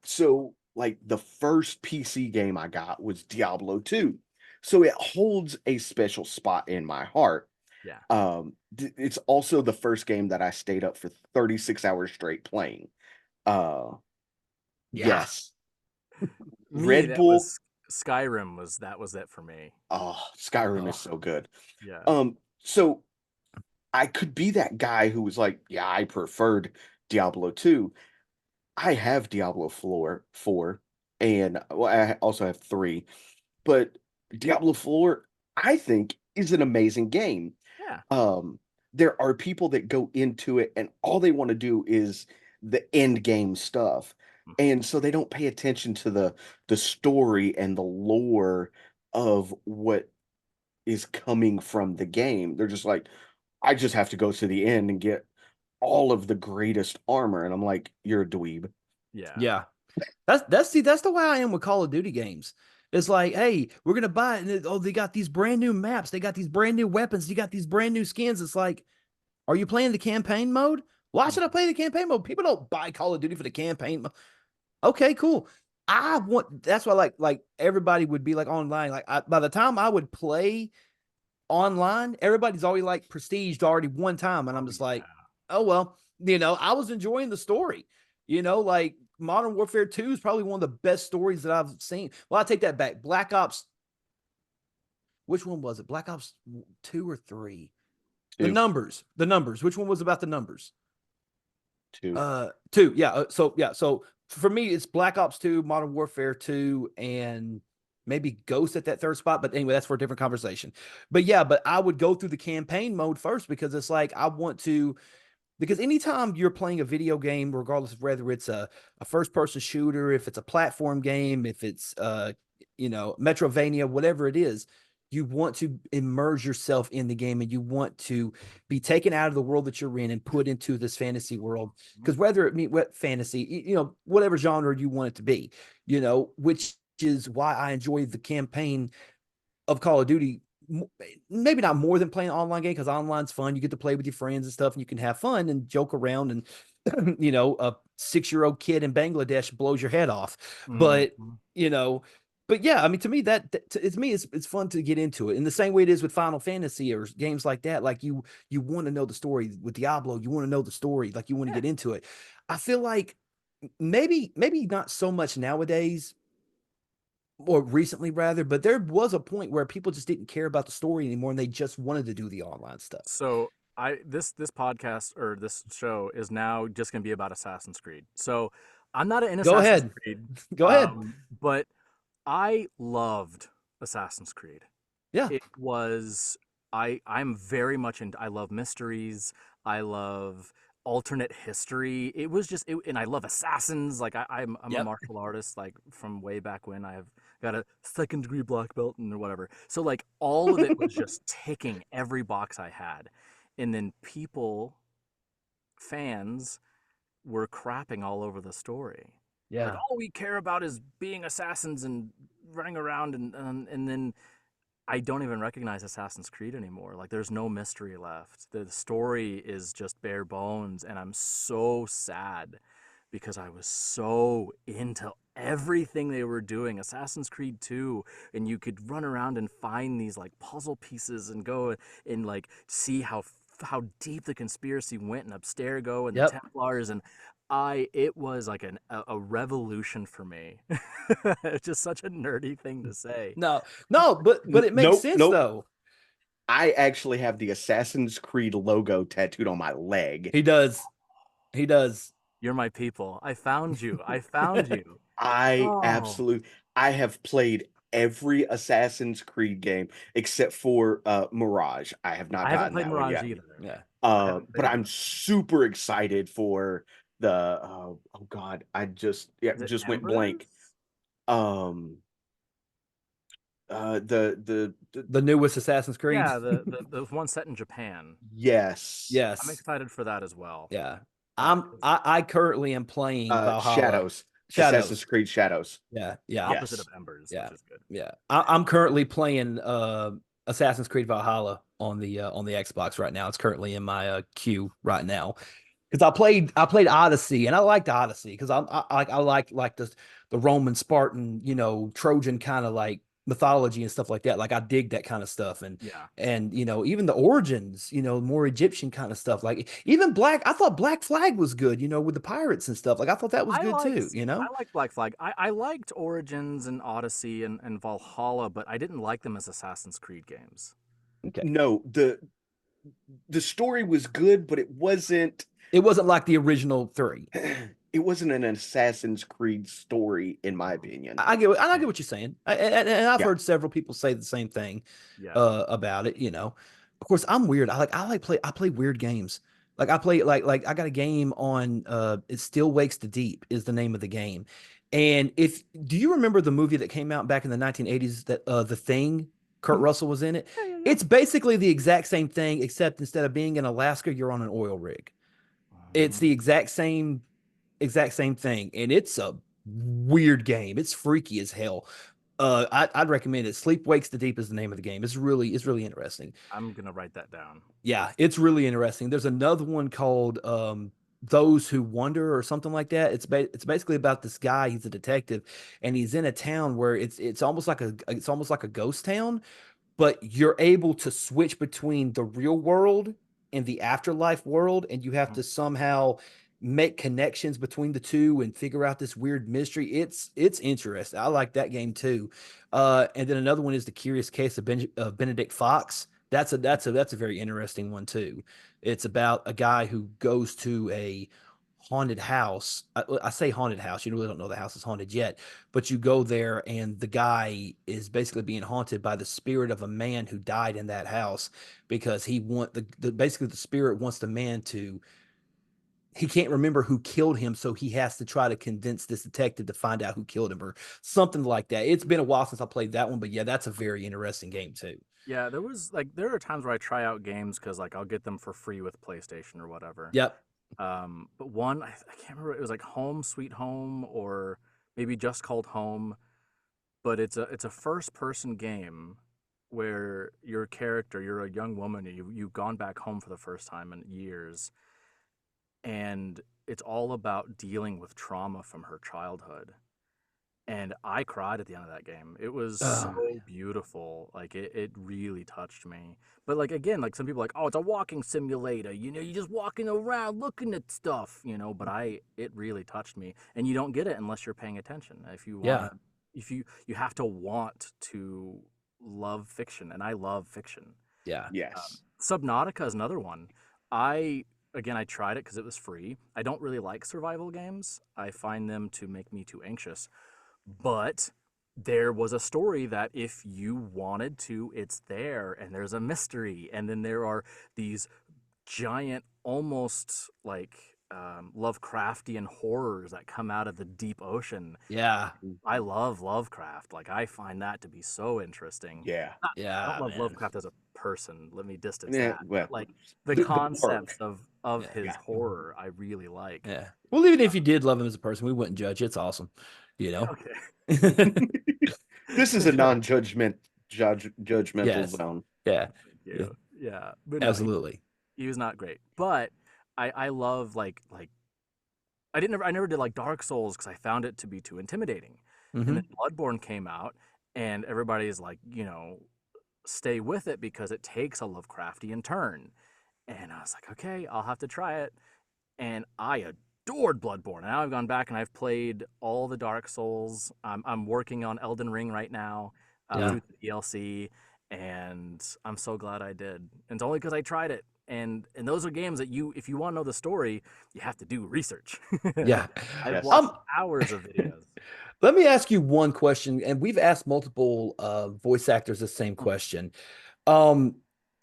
Speaker 3: So like the first PC game I got was Diablo 2. So it holds a special spot in my heart.
Speaker 1: Yeah.
Speaker 3: It's also the first game that I stayed up for 36 hours straight playing. Uh,
Speaker 2: Yeah.
Speaker 3: yes.
Speaker 1: Me,
Speaker 3: Red
Speaker 1: that
Speaker 3: Bull.
Speaker 1: was Skyrim. Was it for me?
Speaker 3: Oh, Skyrim is
Speaker 2: Oh,
Speaker 3: so good.
Speaker 1: Yeah.
Speaker 3: So I could be that guy who was like, yeah, I preferred Diablo 2. I have Diablo 4, and well, I also have 3, but Diablo 4, I think, is an amazing game.
Speaker 1: Yeah.
Speaker 3: Um, there are people that go into it and all they want to do is the end game stuff.
Speaker 1: Mhm.
Speaker 3: And so they don't pay attention to the story and the lore of what is coming from the game. They're just like, I just have to go to the end and get all of the greatest armor. And I'm like, you're a dweeb.
Speaker 1: Yeah.
Speaker 2: yeah. That's the way I am with Call of Duty games. It's like, hey, we're gonna buy it, and oh, they got these brand new maps, they got these brand new weapons, you got these brand new skins. It's like, are you playing the campaign mode? Why should I
Speaker 1: Mhm.
Speaker 2: play the campaign mode? People don't buy Call of Duty for the campaign mode. Okay, cool. I want that's why like everybody would be like online. Like by the time I would play online, everybody's already like prestiged already one time, and I'm
Speaker 1: Oh
Speaker 2: just
Speaker 1: yeah.
Speaker 2: like, oh well, I was enjoying the story. Like Modern Warfare 2 is probably one of the best stories that I've seen. Well, I take that back. Black Ops, which one was it? Black Ops 2 or 3? The
Speaker 3: Two,
Speaker 2: numbers. The numbers. Which one was about the numbers?
Speaker 3: two.
Speaker 2: 2. Yeah. So for me, it's Black Ops 2, Modern Warfare 2, and maybe Ghost at that third spot. But anyway, that's for a different conversation. But yeah, but I would go through the campaign mode first because it's like I want to. Because anytime you're playing a video game, regardless of whether it's a first person shooter, if it's a platform game, if it's Metrovania, whatever it is, you want to immerse yourself in the game and you want to be taken out of the world that you're in and put into this fantasy world. Because whether it mean what fantasy, whatever genre you want it to be, which is why I enjoy the campaign of Call of Duty. Maybe not more than playing an online game because online's fun. You get to play with your friends and stuff, and you can have fun and joke around. And a 6-year-old kid in Bangladesh blows your head off. But
Speaker 1: Mhm.
Speaker 2: but yeah, I mean, to me it's fun to get into it in the same way it is with Final Fantasy or games like that. Like you want to know the story with Diablo. You want to know the story. Like you want to get into it. I feel like maybe not so much nowadays or recently rather, but there was a point where people just didn't care about the story anymore and they just wanted to do the online stuff.
Speaker 1: So this podcast or this show is now just going to be about Assassin's Creed. So I'm not in
Speaker 2: Go
Speaker 1: Assassin's
Speaker 2: ahead.
Speaker 1: Creed,
Speaker 2: Go ahead.
Speaker 1: but I loved Assassin's Creed.
Speaker 2: Yeah.
Speaker 1: It was I'm very much into. I love mysteries. I love alternate history. It was just and I love assassins. Like I'm a
Speaker 2: Yep.
Speaker 1: martial artist like from way back when. I have got a second degree black belt and whatever. So like all of it was just ticking every box I had. And then fans were crapping all over the story. Like
Speaker 2: Yeah.
Speaker 1: all we care about is being assassins and running around and then I don't even recognize Assassin's Creed anymore. Like there's no mystery left. The story is just bare bones and I'm so sad because I was so into everything they were doing. Assassin's Creed 2 and you could run around and find these like puzzle pieces and go and like see how deep the conspiracy went in Abstergo and the
Speaker 2: Yep.
Speaker 1: Templars and it was like a revolution for me. It's just such a nerdy thing to say.
Speaker 2: No, no, but it makes
Speaker 3: Nope,
Speaker 2: sense
Speaker 3: nope.
Speaker 2: though.
Speaker 3: I actually have the Assassin's Creed logo tattooed on my leg.
Speaker 2: He does. He does.
Speaker 1: You're my people. I found you. I found you.
Speaker 3: I
Speaker 1: Oh,
Speaker 3: absolutely I have played every Assassin's Creed game except for Mirage. I have not
Speaker 1: I haven't
Speaker 3: gotten
Speaker 1: played
Speaker 3: that one
Speaker 1: Mirage
Speaker 3: yet.
Speaker 1: either.
Speaker 2: Yeah.
Speaker 1: I haven't
Speaker 3: But
Speaker 1: played
Speaker 3: I'm
Speaker 1: Mirage.
Speaker 3: super excited for the oh God, I
Speaker 1: Is it
Speaker 3: just went blank.
Speaker 1: Embers?
Speaker 3: Um the
Speaker 2: The newest Assassin's Creed.
Speaker 1: Yeah, the one set in Japan.
Speaker 3: yes.
Speaker 1: I'm
Speaker 2: Yes.
Speaker 1: excited for that as well.
Speaker 2: Yeah.
Speaker 1: 'Cause
Speaker 2: I currently am playing Valhalla.
Speaker 3: Shadows. Assassin's
Speaker 2: Shadows.
Speaker 3: Creed Shadows.
Speaker 2: Yeah. Yeah.
Speaker 1: opposite of
Speaker 3: Yes.
Speaker 1: Embers, which
Speaker 2: Yeah.
Speaker 1: is good.
Speaker 2: Yeah. I'm currently playing Assassin's Creed Valhalla on the Xbox right now. It's currently in my queue right now. Because I played Odyssey and I liked Odyssey because I like the Roman Spartan, Trojan kind of like mythology and stuff like that. Like I dig that kind of stuff
Speaker 1: Yeah.
Speaker 2: and even the origins, more Egyptian kind of stuff. Like even I thought Black Flag was good, with the pirates and stuff. Like I thought that was
Speaker 1: I
Speaker 2: good
Speaker 1: liked
Speaker 2: too.
Speaker 1: I liked Black Flag. I liked Origins and Odyssey and Valhalla, but I didn't like them as Assassin's Creed games.
Speaker 2: Okay.
Speaker 3: No, the story was good, but
Speaker 2: It wasn't like the original three.
Speaker 3: it wasn't an Assassin's Creed story, in my opinion.
Speaker 2: I get what you're saying, and I've
Speaker 3: Yeah.
Speaker 2: heard several people say the same thing
Speaker 1: Yeah.
Speaker 2: about it. Of course, I'm weird. I play weird games. Like I play like I got a game on. It Still Wakes the Deep is the name of the game. And if do you remember the movie that came out back in the 1980s that The Thing? Kurt
Speaker 1: Mhm.
Speaker 2: Russell was in it.
Speaker 1: Yeah, yeah, yeah.
Speaker 2: It's basically the exact same thing, except instead of being in Alaska, you're on an oil rig. It's
Speaker 1: Mhm.
Speaker 2: the exact same thing, and it's a weird game. It's freaky as hell. I'd recommend it. Sleep Wakes the Deep is the name of the game. It's really interesting.
Speaker 1: I'm gonna write that down.
Speaker 2: Yeah, it's really interesting. There's another one called Those Who Wonder or something like that. It's basically about this guy. He's a detective, and he's in a town where it's almost like a ghost town, but you're able to switch between the real world and the afterlife world, and you have
Speaker 1: Mhm.
Speaker 2: to somehow make connections between the two and figure out this weird mystery. It's interesting. I like that game too. And then another one is The Curious Case of Benedict Fox. That's a very interesting one too. It's about a guy who goes to a haunted house. I say haunted house. You really don't know the house is haunted yet, but you go there and the guy is basically being haunted by the spirit of a man who died in that house because he want basically the spirit wants the man to he can't remember who killed him, so he has to try to convince this detective to find out who killed him or something like that. It's been a while since I played that one, but yeah, that's a very interesting game too.
Speaker 1: Yeah, there are times where I try out games because like I'll get them for free with PlayStation or whatever.
Speaker 2: Yep.
Speaker 1: But one I can't remember. It was like Home Sweet Home or maybe just called Home. But it's a first person game where your character, you're a young woman, and you've gone back home for the first time in years, and it's all about dealing with trauma from her childhood. And I cried at the end of that game. It was
Speaker 2: Uh,
Speaker 1: so beautiful. Like it really touched me. But like again, like some people are like, oh, it's a walking simulator. You know, you're just walking around looking at stuff, you know, but it really touched me. And you don't get it unless you're paying attention. If you
Speaker 2: yeah.
Speaker 1: wanna if you have to want to love fiction, and I love fiction.
Speaker 2: Yeah.
Speaker 3: Yes.
Speaker 1: Subnautica is another one. I again I tried it because it was free. I don't really like survival games. I find them to make me too anxious. But there was a story that if you wanted to, it's there, and there's a mystery, and then there are these giant, almost like Lovecraftian horrors that come out of the deep ocean.
Speaker 2: Yeah.
Speaker 1: I love Lovecraft. Like I find that to be so interesting.
Speaker 3: Yeah.
Speaker 1: I don't
Speaker 2: Yeah,
Speaker 1: love
Speaker 2: man.
Speaker 1: Lovecraft as a person. Let me distance
Speaker 3: Yeah.
Speaker 1: that.
Speaker 3: Well,
Speaker 1: But like the
Speaker 3: the
Speaker 1: concepts
Speaker 3: work.
Speaker 1: of
Speaker 2: Yeah.
Speaker 1: his
Speaker 3: Yeah.
Speaker 1: horror, I really like.
Speaker 2: Yeah. Well, even if you did love him as a person, we wouldn't judge. It's awesome, you know.
Speaker 1: Okay.
Speaker 3: This is a judgmental
Speaker 2: Yes.
Speaker 3: zone.
Speaker 2: Yeah.
Speaker 1: Thank
Speaker 2: Yeah.
Speaker 1: you. Yeah. But no,
Speaker 2: Absolutely.
Speaker 1: he was not great. But I love like I never did like Dark Souls because I found it to be too intimidating. And then
Speaker 2: Hmm.
Speaker 1: Bloodborne came out and everybody's like, you know, stay with it because it takes a Lovecraftian turn. And I was like, okay, I'll have to try it. And I adored Bloodborne. Now I've gone back and I've played all the Dark Souls. I'm working on Elden Ring right now
Speaker 2: Yeah.
Speaker 1: through the DLC, and I'm so glad I did. And it's only because I tried it. And those are games that if you want to know the story, you have to do research.
Speaker 2: Yeah.
Speaker 1: I've
Speaker 3: Yes.
Speaker 1: watched hours of videos.
Speaker 2: Let me ask you one question, and we've asked multiple voice actors the same
Speaker 1: Mhm.
Speaker 2: question. Um,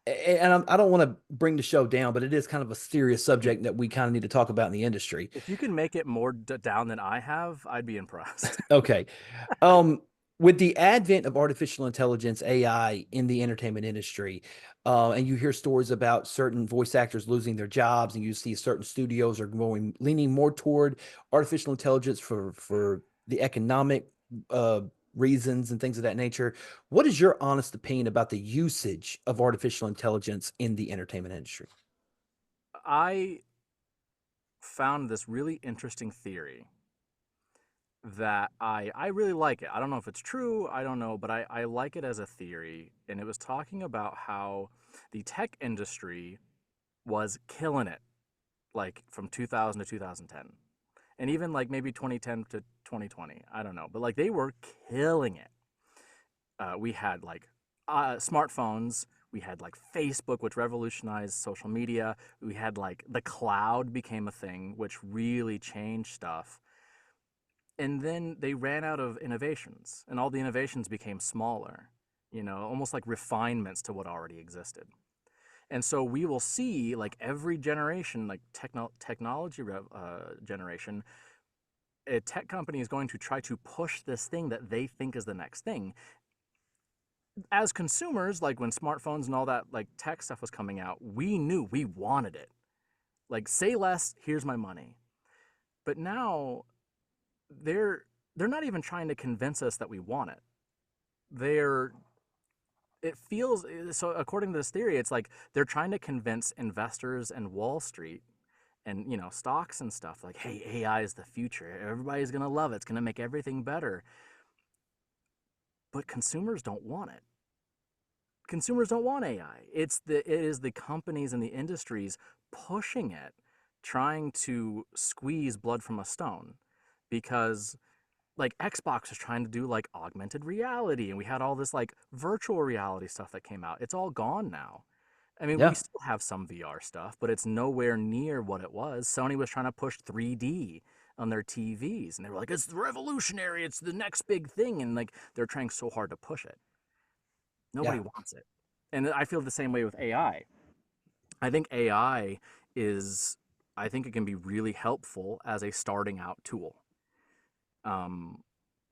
Speaker 2: and I don't want to bring the show down, but it is kind of a serious subject that we kind of need to talk about in the industry.
Speaker 1: If you can make it more down than I have, I'd be impressed.
Speaker 2: Okay. Um, with the advent of artificial intelligence, AI in the entertainment industry, and you hear stories about certain voice actors losing their jobs, and you see certain studios are leaning more toward artificial intelligence for the economic uh, reasons and things of that nature. What is your honest opinion about the usage of artificial intelligence in the entertainment industry?
Speaker 1: I found this really interesting theory that I really like it. I don't know if it's true, I don't know, but I like it as a theory. And it was talking about how the tech industry was killing it, like from 2000 to 2010. And even like maybe 2010 to 2020. I don't know. But like they were killing it. We had like smartphones. We had like Facebook, which revolutionized social media. We had like the cloud became a thing, which really changed stuff. And then they ran out of innovations, and all the innovations became smaller, you know, almost like refinements to what already existed. And so we will see like every generation, like technology generation, a tech company is going to try to push this thing that they think is the next thing. As consumers, like when smartphones and all that like tech stuff was coming out, we knew we wanted it. Like say less, here's my money. But now they're they're not even trying to convince us that we want it. They're it feels so according to this theory, it's like they're trying to convince investors and Wall Street and you know stocks and stuff like, hey, AI is the future. Everybody's gonna love it. It's gonna make everything better. But consumers don't want it. Consumers don't want AI. It is the companies and the industries pushing it, trying to squeeze blood from a stone, because like Xbox was trying to do like augmented reality, and we had all this like virtual reality stuff that came out. It's all gone now. I mean, we
Speaker 2: Yeah.
Speaker 1: still have some VR stuff, but it's nowhere near what it was. Sony was trying to push 3D on their TVs, and they were like, "It's revolutionary. It's the next big thing," and like they're trying so hard to push it. Nobody
Speaker 2: Yeah.
Speaker 1: wants it, and I feel the same way with AI. I think AI is, I think it can be really helpful as a starting out tool. Um,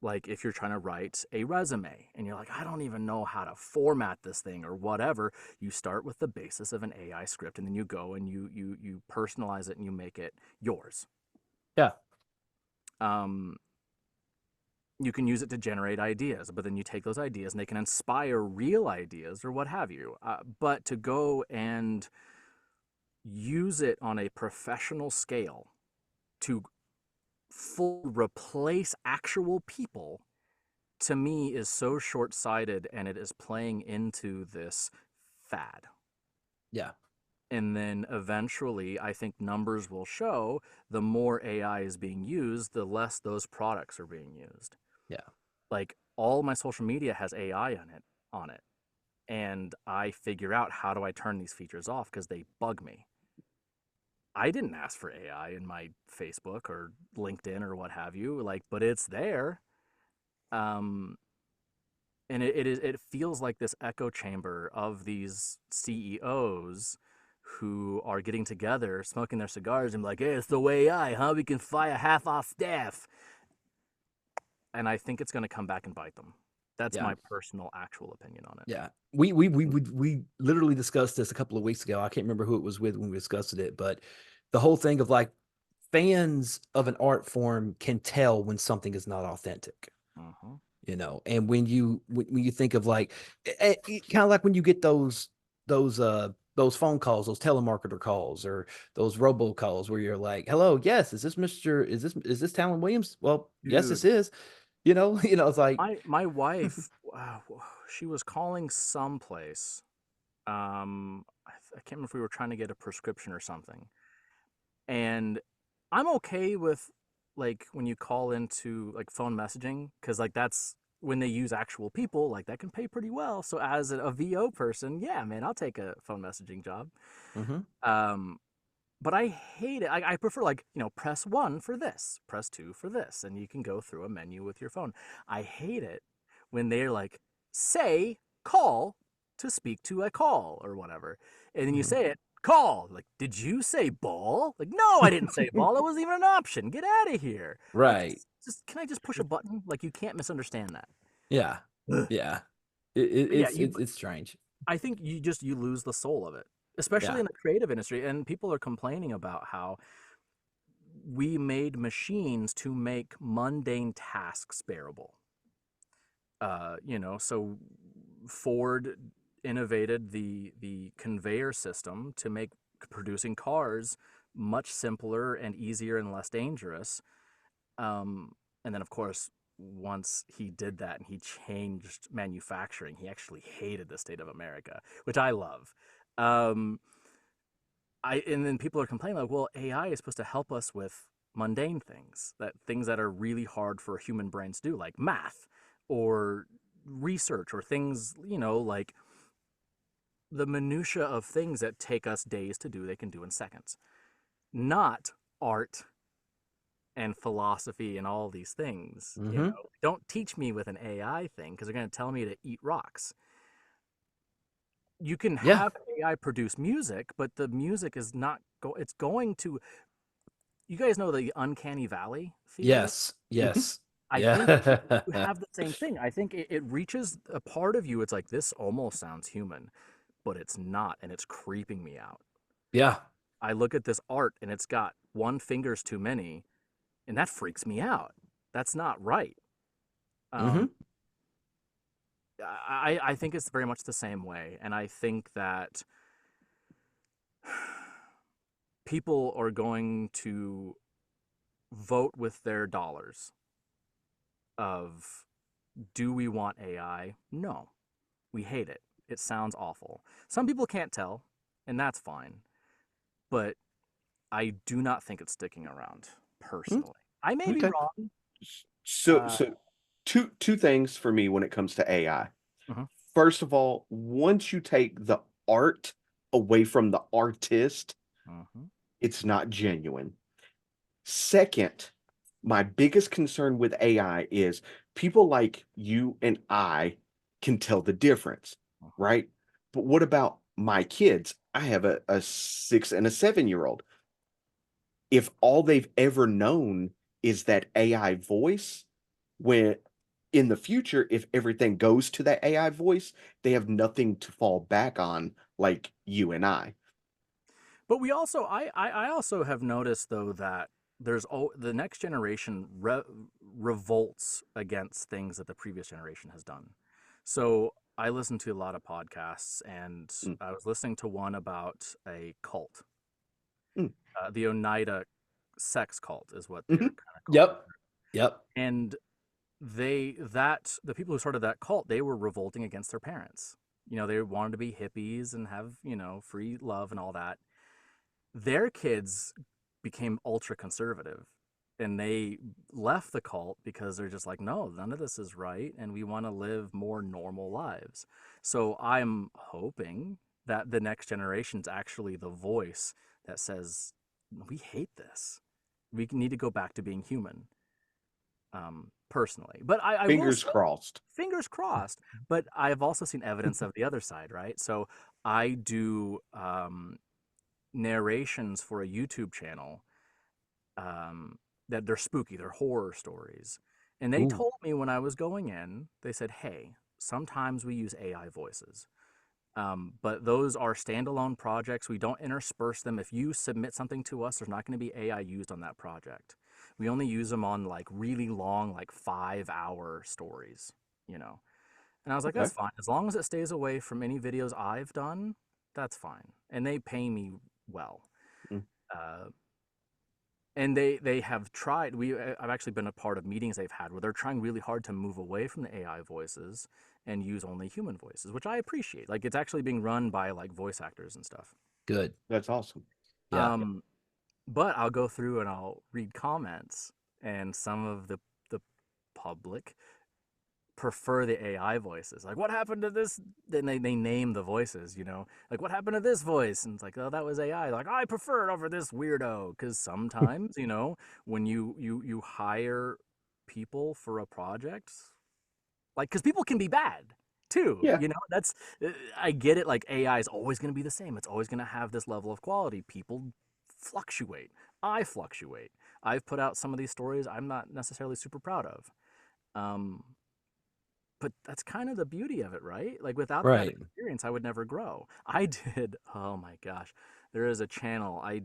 Speaker 1: like if you're trying to write a resume and you're like, I don't even know how to format this thing or whatever, you start with the basis of an AI script, and then you go and you personalize it and you make it yours.
Speaker 2: Yeah.
Speaker 1: Um, you can use it to generate ideas, but then you take those ideas and they can inspire real ideas or what have you. But to go and use it on a professional scale to full replace actual people, to me, is so short-sighted, and it is playing into this fad.
Speaker 2: Yeah.
Speaker 1: And then eventually, I think numbers will show the more AI is being used, the less those products are being used.
Speaker 2: Yeah.
Speaker 1: Like all my social media has AI on it. And I figure out, how do I turn these features off because they bug me. I didn't ask for AI in my Facebook or LinkedIn or what have you, like, but it's there. Um, and it feels like this echo chamber of these CEOs who are getting together, smoking their cigars, and like, hey, it's the way we can fire half our staff. And I think it's going to come back and bite them. That's
Speaker 2: Yeah.
Speaker 1: my personal, actual opinion on it.
Speaker 2: Yeah. We literally discussed this a couple of weeks ago. I can't remember who it was with when we discussed it, but the whole thing of like fans of an art form can tell when something is not authentic.
Speaker 1: Uh-huh.
Speaker 2: And when you think of like kind of like when you get those phone calls, those telemarketer calls, or those robo calls where you're like, hello, yes, is this Talon Williams? Well, yes, this
Speaker 1: Dude,
Speaker 2: is. It's like,
Speaker 1: my wife, she was calling someplace. I can't remember if we were trying to get a prescription or something. And I'm okay with, like, when you call into like phone messaging, because like that's when they use actual people, like that can pay pretty well. So as a VO person, yeah, man, I'll take a phone messaging job.
Speaker 2: mm-hmm,
Speaker 1: Um, but I hate it. I prefer, like, press one for this, press two for this, and you can go through a menu with your phone. I hate it when they're like, say call to speak to a call or whatever. And then you
Speaker 2: mm-hmm.
Speaker 1: say it, call. Like, did you say ball? Like, no, I didn't say ball. It wasn't even an option. Get out of here. Like,
Speaker 2: Right.
Speaker 1: can I just push a button? Like, you can't misunderstand that.
Speaker 2: Yeah.
Speaker 1: Ugh.
Speaker 2: Yeah. It, it,
Speaker 1: But yeah,
Speaker 2: it's strange.
Speaker 1: I think you lose the soul of it, especially
Speaker 2: Yeah.
Speaker 1: in the creative industry. And people are complaining about how we made machines to make mundane tasks bearable. So Ford innovated the conveyor system to make producing cars much simpler and easier and less dangerous. And then, of course, once he did that and he changed manufacturing, he actually hated the state of America, which I love. Um, and then people are complaining like, well, AI is supposed to help us with mundane things, things that are really hard for human brains to do, like math or research, or things, like the minutia of things that take us days to do, they can do in seconds. Not art and philosophy and all these things.
Speaker 2: Mm-hmm.
Speaker 1: Don't teach me with an AI thing, because they're going to tell me to eat rocks. You can
Speaker 2: Yeah.
Speaker 1: have AI produce music, but the music is not it's going to, you guys know the uncanny valley theory?
Speaker 2: Yes.
Speaker 3: Mhm.
Speaker 2: Yes.
Speaker 1: I think
Speaker 2: Yeah.
Speaker 1: you have the same thing. I think it reaches a part of you. It's like, this almost sounds human, but it's not, and it's creeping me out.
Speaker 2: Yeah.
Speaker 1: I look at this art and it's got one finger's too many, and that freaks me out. That's not right.
Speaker 2: Mm-hmm.
Speaker 1: Um, I think it's very much the same way, and I think that people are going to vote with their dollars of, do we want AI? No, we hate it. It sounds awful. Some people can't tell, and that's fine. But I do not think it's sticking around, personally. I may be
Speaker 2: Okay.
Speaker 1: wrong.
Speaker 3: So,
Speaker 1: Uh,
Speaker 3: so two things for me when it comes to AI.
Speaker 1: mhm.
Speaker 3: First of all, once you take the art away from the artist,
Speaker 1: Mhm.
Speaker 3: it's not genuine. Second, my biggest concern with AI is people like you and I can tell the difference,
Speaker 1: Mhm.
Speaker 3: right? But what about my kids? I have a 6 and a 7-year-old. If all they've ever known is that AI voice, when in the future, if everything goes to that AI voice, they have nothing to fall back on like you and I.
Speaker 1: But we also, I also have noticed though that the next generation revolts against things that the previous generation has done. So I listen to a lot of podcasts, and
Speaker 3: Mm,
Speaker 1: I was listening to one about a cult.
Speaker 3: mm,
Speaker 1: The Oneida sex cult is what they're
Speaker 3: mhm.
Speaker 1: kind of calling
Speaker 2: Yep.
Speaker 1: it.
Speaker 2: Yep.
Speaker 1: And the people who started that cult, they were revolting against their parents. They wanted to be hippies and have, free love and all that. Their kids became ultra conservative, and they left the cult because they're just like, no, none of this is right, and we want to live more normal lives. So I'm hoping that the next generation's actually the voice that says, we hate this. We need to go back to being human. Personally, but I will
Speaker 3: Fingers
Speaker 1: say,
Speaker 3: crossed.
Speaker 1: fingers crossed. But I've also seen evidence of the other side, right? So I do narrations for a YouTube channel, um, that they're spooky, they're horror stories. And they
Speaker 2: Ooh.
Speaker 1: told me when I was going in, they said, hey, sometimes we use AI voices. But those are standalone projects. We don't intersperse them. If you submit something to us, there's not going to be AI used on that project. We only use them on like really long, like 5-hour stories, you know? And I was like,
Speaker 3: Okay.
Speaker 1: that's fine. As long as it stays away from any videos I've done, that's fine. And they pay me well.
Speaker 3: Mm.
Speaker 1: Uh, and they have tried. I've actually been a part of meetings they've had where they're trying really hard to move away from the AI voices and use only human voices, which I appreciate. Like it's actually being run by like voice actors and stuff.
Speaker 2: Good.
Speaker 3: That's awesome.
Speaker 2: Yeah.
Speaker 1: But I'll go through and I'll read comments, and some of the public prefer the AI voices. Like, what happened to this? Then they name the voices, Like, what happened to this voice? And it's like, oh, that was AI. Like, I prefer it over this weirdo. Because sometimes, when you hire people for a project, like, because people can be bad too,
Speaker 3: Yeah.
Speaker 1: That's I get it. Like, AI is always going to be the same. It's always going to have this level of quality. People fluctuate. I fluctuate. I've put out some of these stories I'm not necessarily super proud of. Um, but that's kind of the beauty of it, right? Like without that
Speaker 2: Right.
Speaker 1: experience, I would never grow. I did, oh my gosh. There is a channel I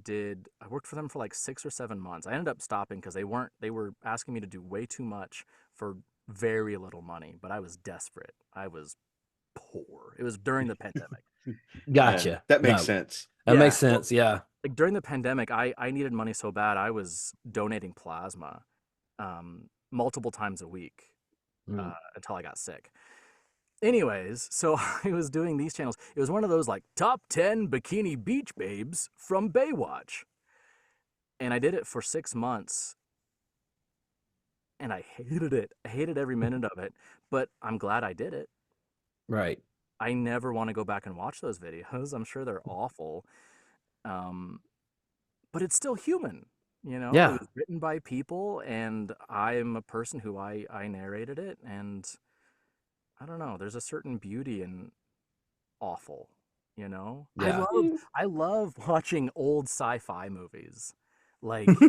Speaker 1: worked for them for like 6 or 7 months. I ended up stopping because they were asking me to do way too much for very little money, but I was desperate. I was poor. It was during the pandemic. And
Speaker 2: Gotcha.
Speaker 3: That makes
Speaker 2: No,
Speaker 3: sense.
Speaker 2: that makes
Speaker 1: yeah, well,
Speaker 2: sense. Yeah.
Speaker 1: like during the pandemic, I needed money so bad. I was donating plasma multiple times a week
Speaker 2: Mm.
Speaker 1: until I got sick. Anyways, so I was doing these channels. It was one of those like top 10 bikini beach babes from Baywatch. And I did it for 6 months, and I hated it. I hated every minute of it, but I'm glad I did it.
Speaker 2: Right.
Speaker 1: I never want to go back and watch those videos. I'm sure they're awful. Um, but it's still human. It
Speaker 2: Yeah.
Speaker 1: was written by people, and I'm a person who I narrated it, and I don't know. There's a certain beauty in awful, you know? I
Speaker 2: Yeah.
Speaker 1: love
Speaker 3: Mm.
Speaker 1: I love watching old sci-fi movies. Like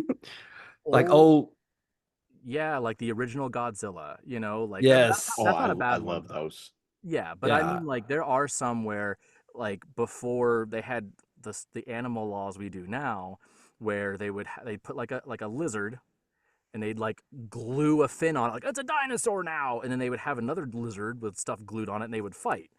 Speaker 2: Like
Speaker 1: old
Speaker 2: old.
Speaker 1: yeah, like the original Godzilla, like
Speaker 2: Yes.
Speaker 3: Oh,
Speaker 1: that's not a
Speaker 3: I
Speaker 1: bad one
Speaker 3: love
Speaker 1: though.
Speaker 3: those.
Speaker 1: Yeah, but I
Speaker 2: Yeah.
Speaker 1: mean like there are some where like before they had the animal laws we do now where they'd put like a lizard, and they'd like glue a fin on it, like it's a dinosaur now, and then they would have another lizard with stuff glued on it, and they would fight.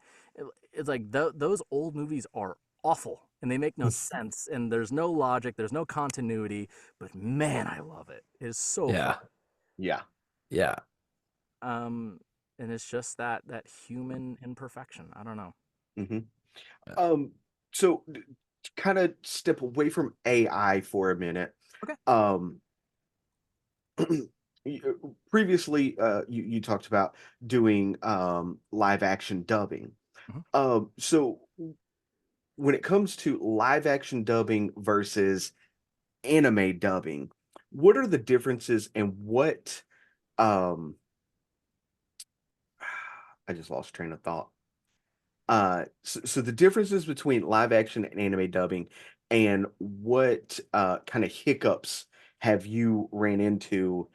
Speaker 1: It's like those old movies are awful, and they make no sense, and there's no logic, there's no continuity. But man, I love it. It's so fun.
Speaker 2: Yeah.
Speaker 3: Yeah.
Speaker 2: Yeah.
Speaker 1: Um, and it's just that human imperfection. I don't know.
Speaker 3: Hmm.
Speaker 2: Yeah.
Speaker 3: So to kind of step away from AI for a minute.
Speaker 1: Okay.
Speaker 3: Um, Previously, you talked about doing live action dubbing.
Speaker 1: Mhm.
Speaker 3: So when it comes to live action dubbing versus anime dubbing, what are the differences and what um I just lost train of thought. So the differences between live action and anime dubbing, and what kind of hiccups have you ran into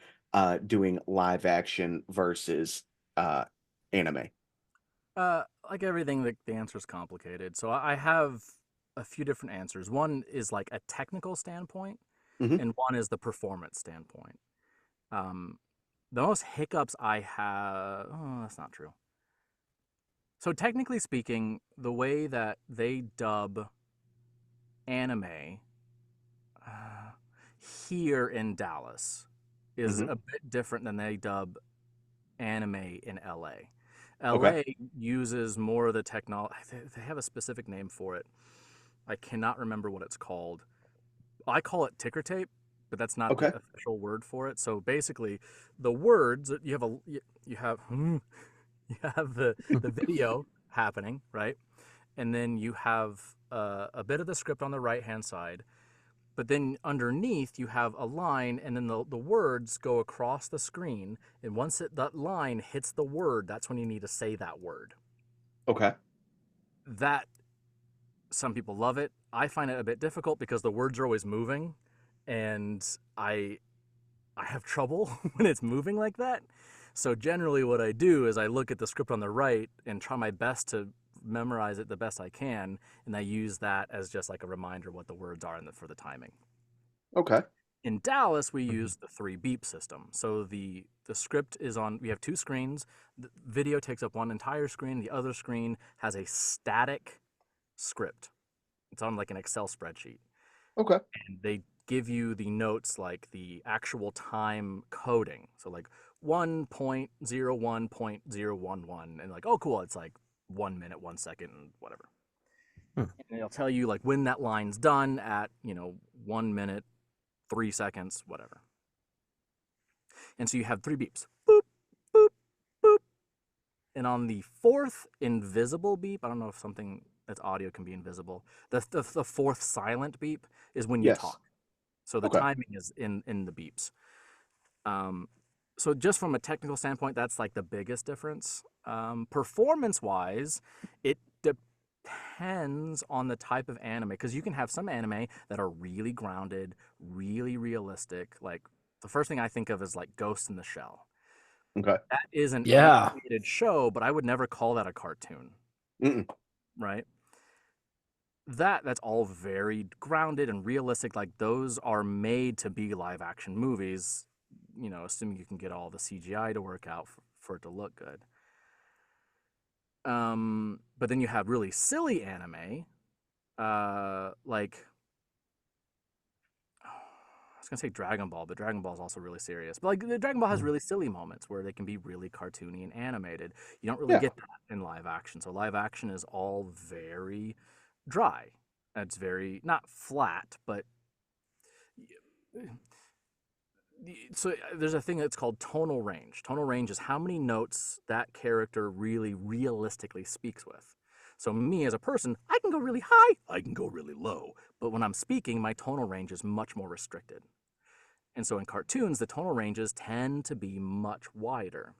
Speaker 3: doing live action versus uh anime?
Speaker 1: Like everything, the answer is complicated. So I have a few different answers. One is like a technical standpoint,
Speaker 3: Hmm.
Speaker 1: and one is the performance standpoint. Um, the most hiccups I have, oh, that's not true. So technically speaking, the way that they dub anime uh, here in Dallas is
Speaker 3: Hmm.
Speaker 1: a bit different than they dub anime in LA.
Speaker 3: Okay.
Speaker 1: LA uses more of the technology. They have a specific name for it. I cannot remember what it's called. I call it ticker tape, but that's not the
Speaker 3: Okay.
Speaker 1: official word for it. So basically, the words you have you have you have the video happening, right? And then you have a bit of the script on the right hand side, but then underneath you have a line, and then the words go across the screen, and once that line hits the word, that's when you need to say that word.
Speaker 3: Okay.
Speaker 1: That, some people love it. I find it a bit difficult because the words are always moving, and I have trouble when it's moving like that. So generally what I do is I look at the script on the right and try my best to memorize it the best I can, and I use that as just like a reminder what the words are for the timing.
Speaker 3: Okay.
Speaker 1: In Dallas, we
Speaker 2: Mhm.
Speaker 1: use the three beep system. So the script is on. We have two screens. The video takes up one entire screen. The other screen has a static script. It's on like an Excel spreadsheet,
Speaker 3: Okay.
Speaker 1: and they give you the notes like the actual time coding. So like 1.01.011, and like, oh cool, it's like 1 minute, 1 second, and whatever.
Speaker 2: Hmm.
Speaker 1: And they'll tell you like when that line's done at 1 minute, 3 seconds, whatever. And so you have three beeps. Boop, boop, boop. And on the fourth invisible beep, I don't know if something that's audio can be invisible. The fourth silent beep is when you
Speaker 3: Yes.
Speaker 1: talk. So the
Speaker 3: Okay.
Speaker 1: timing is in the beeps. Um, so just from a technical standpoint, that's like the biggest difference. Performance wise, it depends on the type of anime, because you can have some anime that are really grounded, really realistic. Like the first thing I think of is like Ghost in the Shell.
Speaker 3: Okay.
Speaker 1: That is an
Speaker 2: Yeah.
Speaker 1: animated show, but I would never call that a cartoon,
Speaker 3: Mm-mm.
Speaker 1: right? That's all very grounded and realistic. Like those are made to be live action movies, assuming you can get all the CGI to work out for it to look good. But then you have really silly anime, like I was gonna say Dragon Ball, but Dragon Ball is also really serious. But like the Dragon Ball has
Speaker 2: Mm.
Speaker 1: really silly moments where they can be really cartoony and animated. You don't really
Speaker 3: Yeah.
Speaker 1: get that in live action. So live action is all very dry. It's very not flat, but so there's a thing that's called tonal range. Tonal range is how many notes that character really realistically speaks with. So me as a person, I can go really high, I can go really low, but when I'm speaking, my tonal range is much more restricted. And so in cartoons, the tonal ranges tend to be much wider,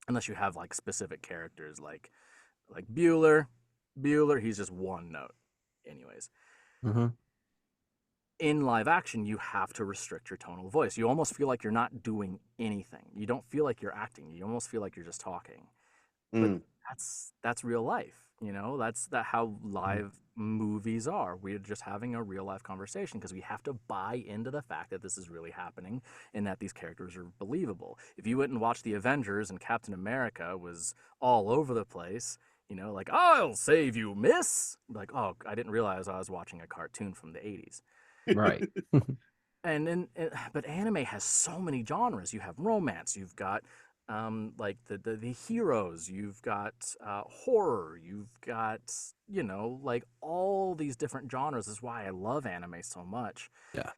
Speaker 1: unless you have like specific characters like Bueller. Bueller, he's just one note. Anyways,
Speaker 2: Mhm.
Speaker 1: in live action, you have to restrict your tonal voice. You almost feel like you're not doing anything. You don't feel like you're acting. You almost feel like you're just talking. But
Speaker 3: Mm.
Speaker 1: that's real life. That's how
Speaker 2: Mm.
Speaker 1: live movies are. We're just having a real life conversation because we have to buy into the fact that this is really happening and that these characters are believable. If you went and watched the Avengers and Captain America was all over the place, like, I'll save you, miss. Like, oh, I didn't realize I was watching a cartoon from the 80s.
Speaker 2: Right.
Speaker 1: But anime has so many genres. You have romance, you've got like the heroes, you've got horror, you've got like all these different genres. Is why I love anime so much.
Speaker 2: Yeah.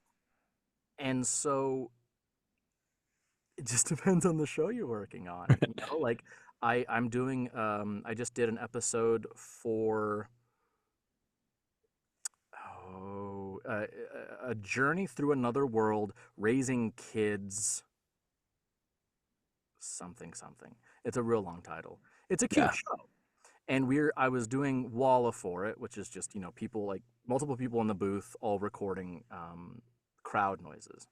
Speaker 1: And so it just depends on the show you're working on. Like I'm doing I just did an episode for a journey through another world, raising kids. Something something. It's a real long title. It's a cute
Speaker 2: Yeah.
Speaker 1: show. And I was doing Walla for it, which is just, people, like multiple people in the booth all recording crowd noises.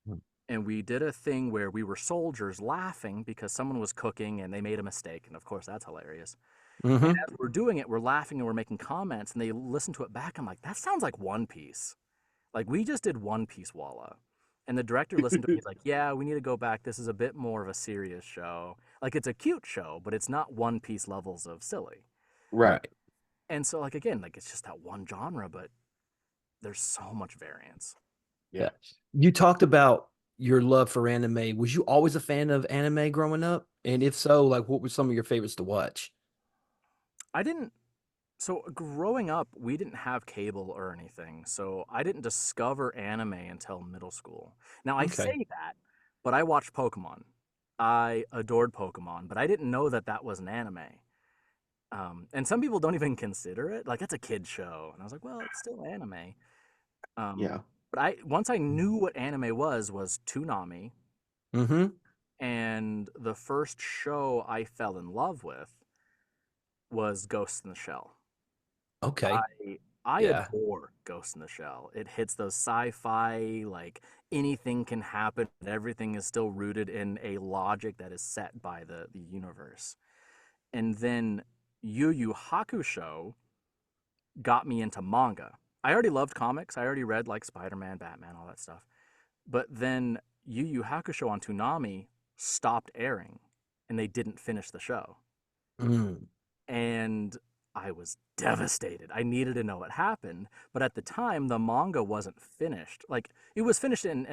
Speaker 2: Hmm.
Speaker 1: And we did a thing where we were soldiers laughing because someone was cooking and they made a mistake, and of course that's hilarious. And
Speaker 2: Mm-hmm.
Speaker 1: as we're doing it, we're laughing and we're making comments, and they listen to it back. I'm like, that sounds like One Piece. Like, we just did One Piece Walla. And the director listened to it. He's like, yeah, we need to go back. This is a bit more of a serious show. Like, it's a cute show, but it's not One Piece levels of silly.
Speaker 3: Right.
Speaker 2: Right.
Speaker 1: And so, like, again, like, it's just that one genre, but there's so much variance.
Speaker 2: Yeah. You talked about your love for anime. Was you always a fan of anime growing up? And if so, like, what were some of your favorites to watch?
Speaker 1: I didn't. So, growing up, we didn't have cable or anything. So, I didn't discover anime until middle school. Now, I
Speaker 2: Okay.
Speaker 1: say that, but I watched Pokemon. I adored Pokemon, but I didn't know that that was an anime. And some people don't even consider it. Like, it's a kid show. And I was like, well, it's still anime.
Speaker 3: Yeah.
Speaker 1: But once I knew what anime was Toonami.
Speaker 2: Mm-hmm.
Speaker 1: And the first show I fell in love with was Ghost in the Shell.
Speaker 2: Okay.
Speaker 1: I
Speaker 2: Yeah.
Speaker 1: adore Ghost in the Shell. It hits those sci-fi, like anything can happen, but everything is still rooted in a logic that is set by the universe. And then Yu Yu Hakusho got me into manga. I already loved comics. I already read like Spider-Man, Batman, all that stuff. But then Yu Yu Hakusho on Toonami stopped airing, and they didn't finish the show.
Speaker 2: Mm.
Speaker 1: And I was devastated. I needed to know what happened, but at the time the manga wasn't finished. Like, it was finished in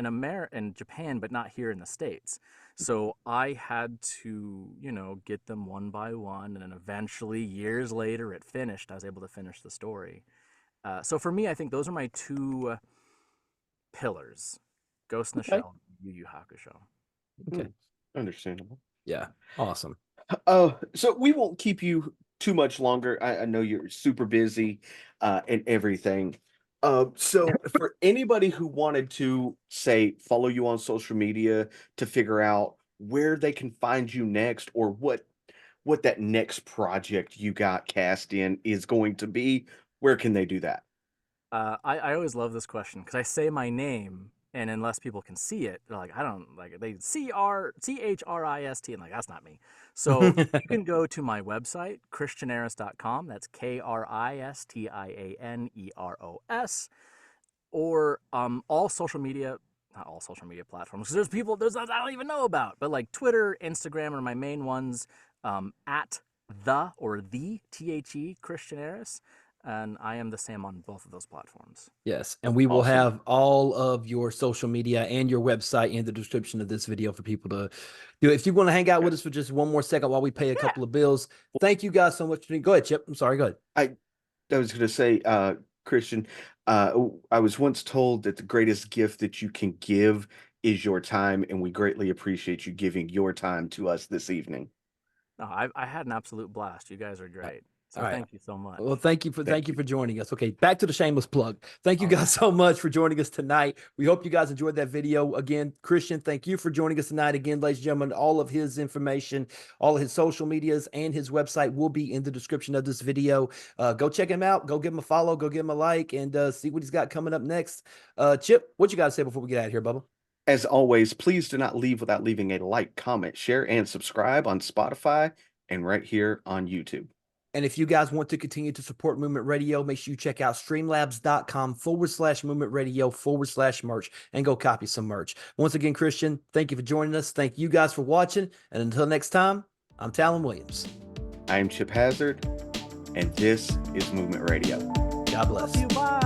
Speaker 1: Japan, but not here in the States. So I had to, get them one by one, and then eventually, years later, it finished. I was able to finish the story. So for me, I think those are my two pillars: Ghost in the
Speaker 2: Okay.
Speaker 1: Shell, and Yu Yu Hakusho.
Speaker 2: Okay.
Speaker 3: Understandable.
Speaker 2: Yeah. Awesome.
Speaker 3: So we won't keep you too much longer. I know you're super busy and everything. So for anybody who wanted to say follow you on social media to figure out where they can find you next, or what that next project you got cast in is going to be, where can they do that?
Speaker 1: I always love this question because I say my name, and unless people can see it, they're like, I don't like it. They CHRIST, and like, that's not me. So you can go to my website, kristianeros.com. That's KRISTIANEROS, or all social media. Not all social media platforms, because there's I don't even know about, but like Twitter, Instagram are my main ones. At the THE Kristian Eros, and I am the same on both of those platforms.
Speaker 2: Yes. And we will
Speaker 3: Awesome.
Speaker 2: have all of your social media and your website in the description of this video for people to do. If you want to hang out with us for just one more second while we pay a couple of bills, thank you guys so much. Go ahead, Chip. I'm sorry. Go ahead.
Speaker 3: I was going to say, Kristian, I was once told that the greatest gift that you can give is your time, and we greatly appreciate you giving your time to us this evening.
Speaker 1: No, I had an absolute blast. You guys are great. So
Speaker 2: All right.
Speaker 1: thank you so much.
Speaker 2: Well, thank you for joining us. Okay, back to the shameless plug. Thank you
Speaker 1: All
Speaker 2: guys so much for joining us tonight. We hope you guys enjoyed that video. Again, Kristian, thank you for joining us tonight. Again, ladies and gentlemen, all of his information, all of his social medias and his website will be in the description of this video. Go check him out. Go give him a follow. Go give him a like, and see what he's got coming up next. Chip, what you got to say before we get out of here, Bubba?
Speaker 3: As always, please do not leave without leaving a like, comment, share, and subscribe on Spotify and right here on YouTube.
Speaker 2: And if you guys want to continue to support Movement Radio, make sure you check out streamlabs.com/Movement Radio/merch and go copy some merch. Once again, Kristian, thank you for joining us. Thank you guys for watching. And until next time, I'm Talon Williams.
Speaker 3: I am Chip Hazard, and this is Movement Radio.
Speaker 2: God bless.
Speaker 1: Love you, bye.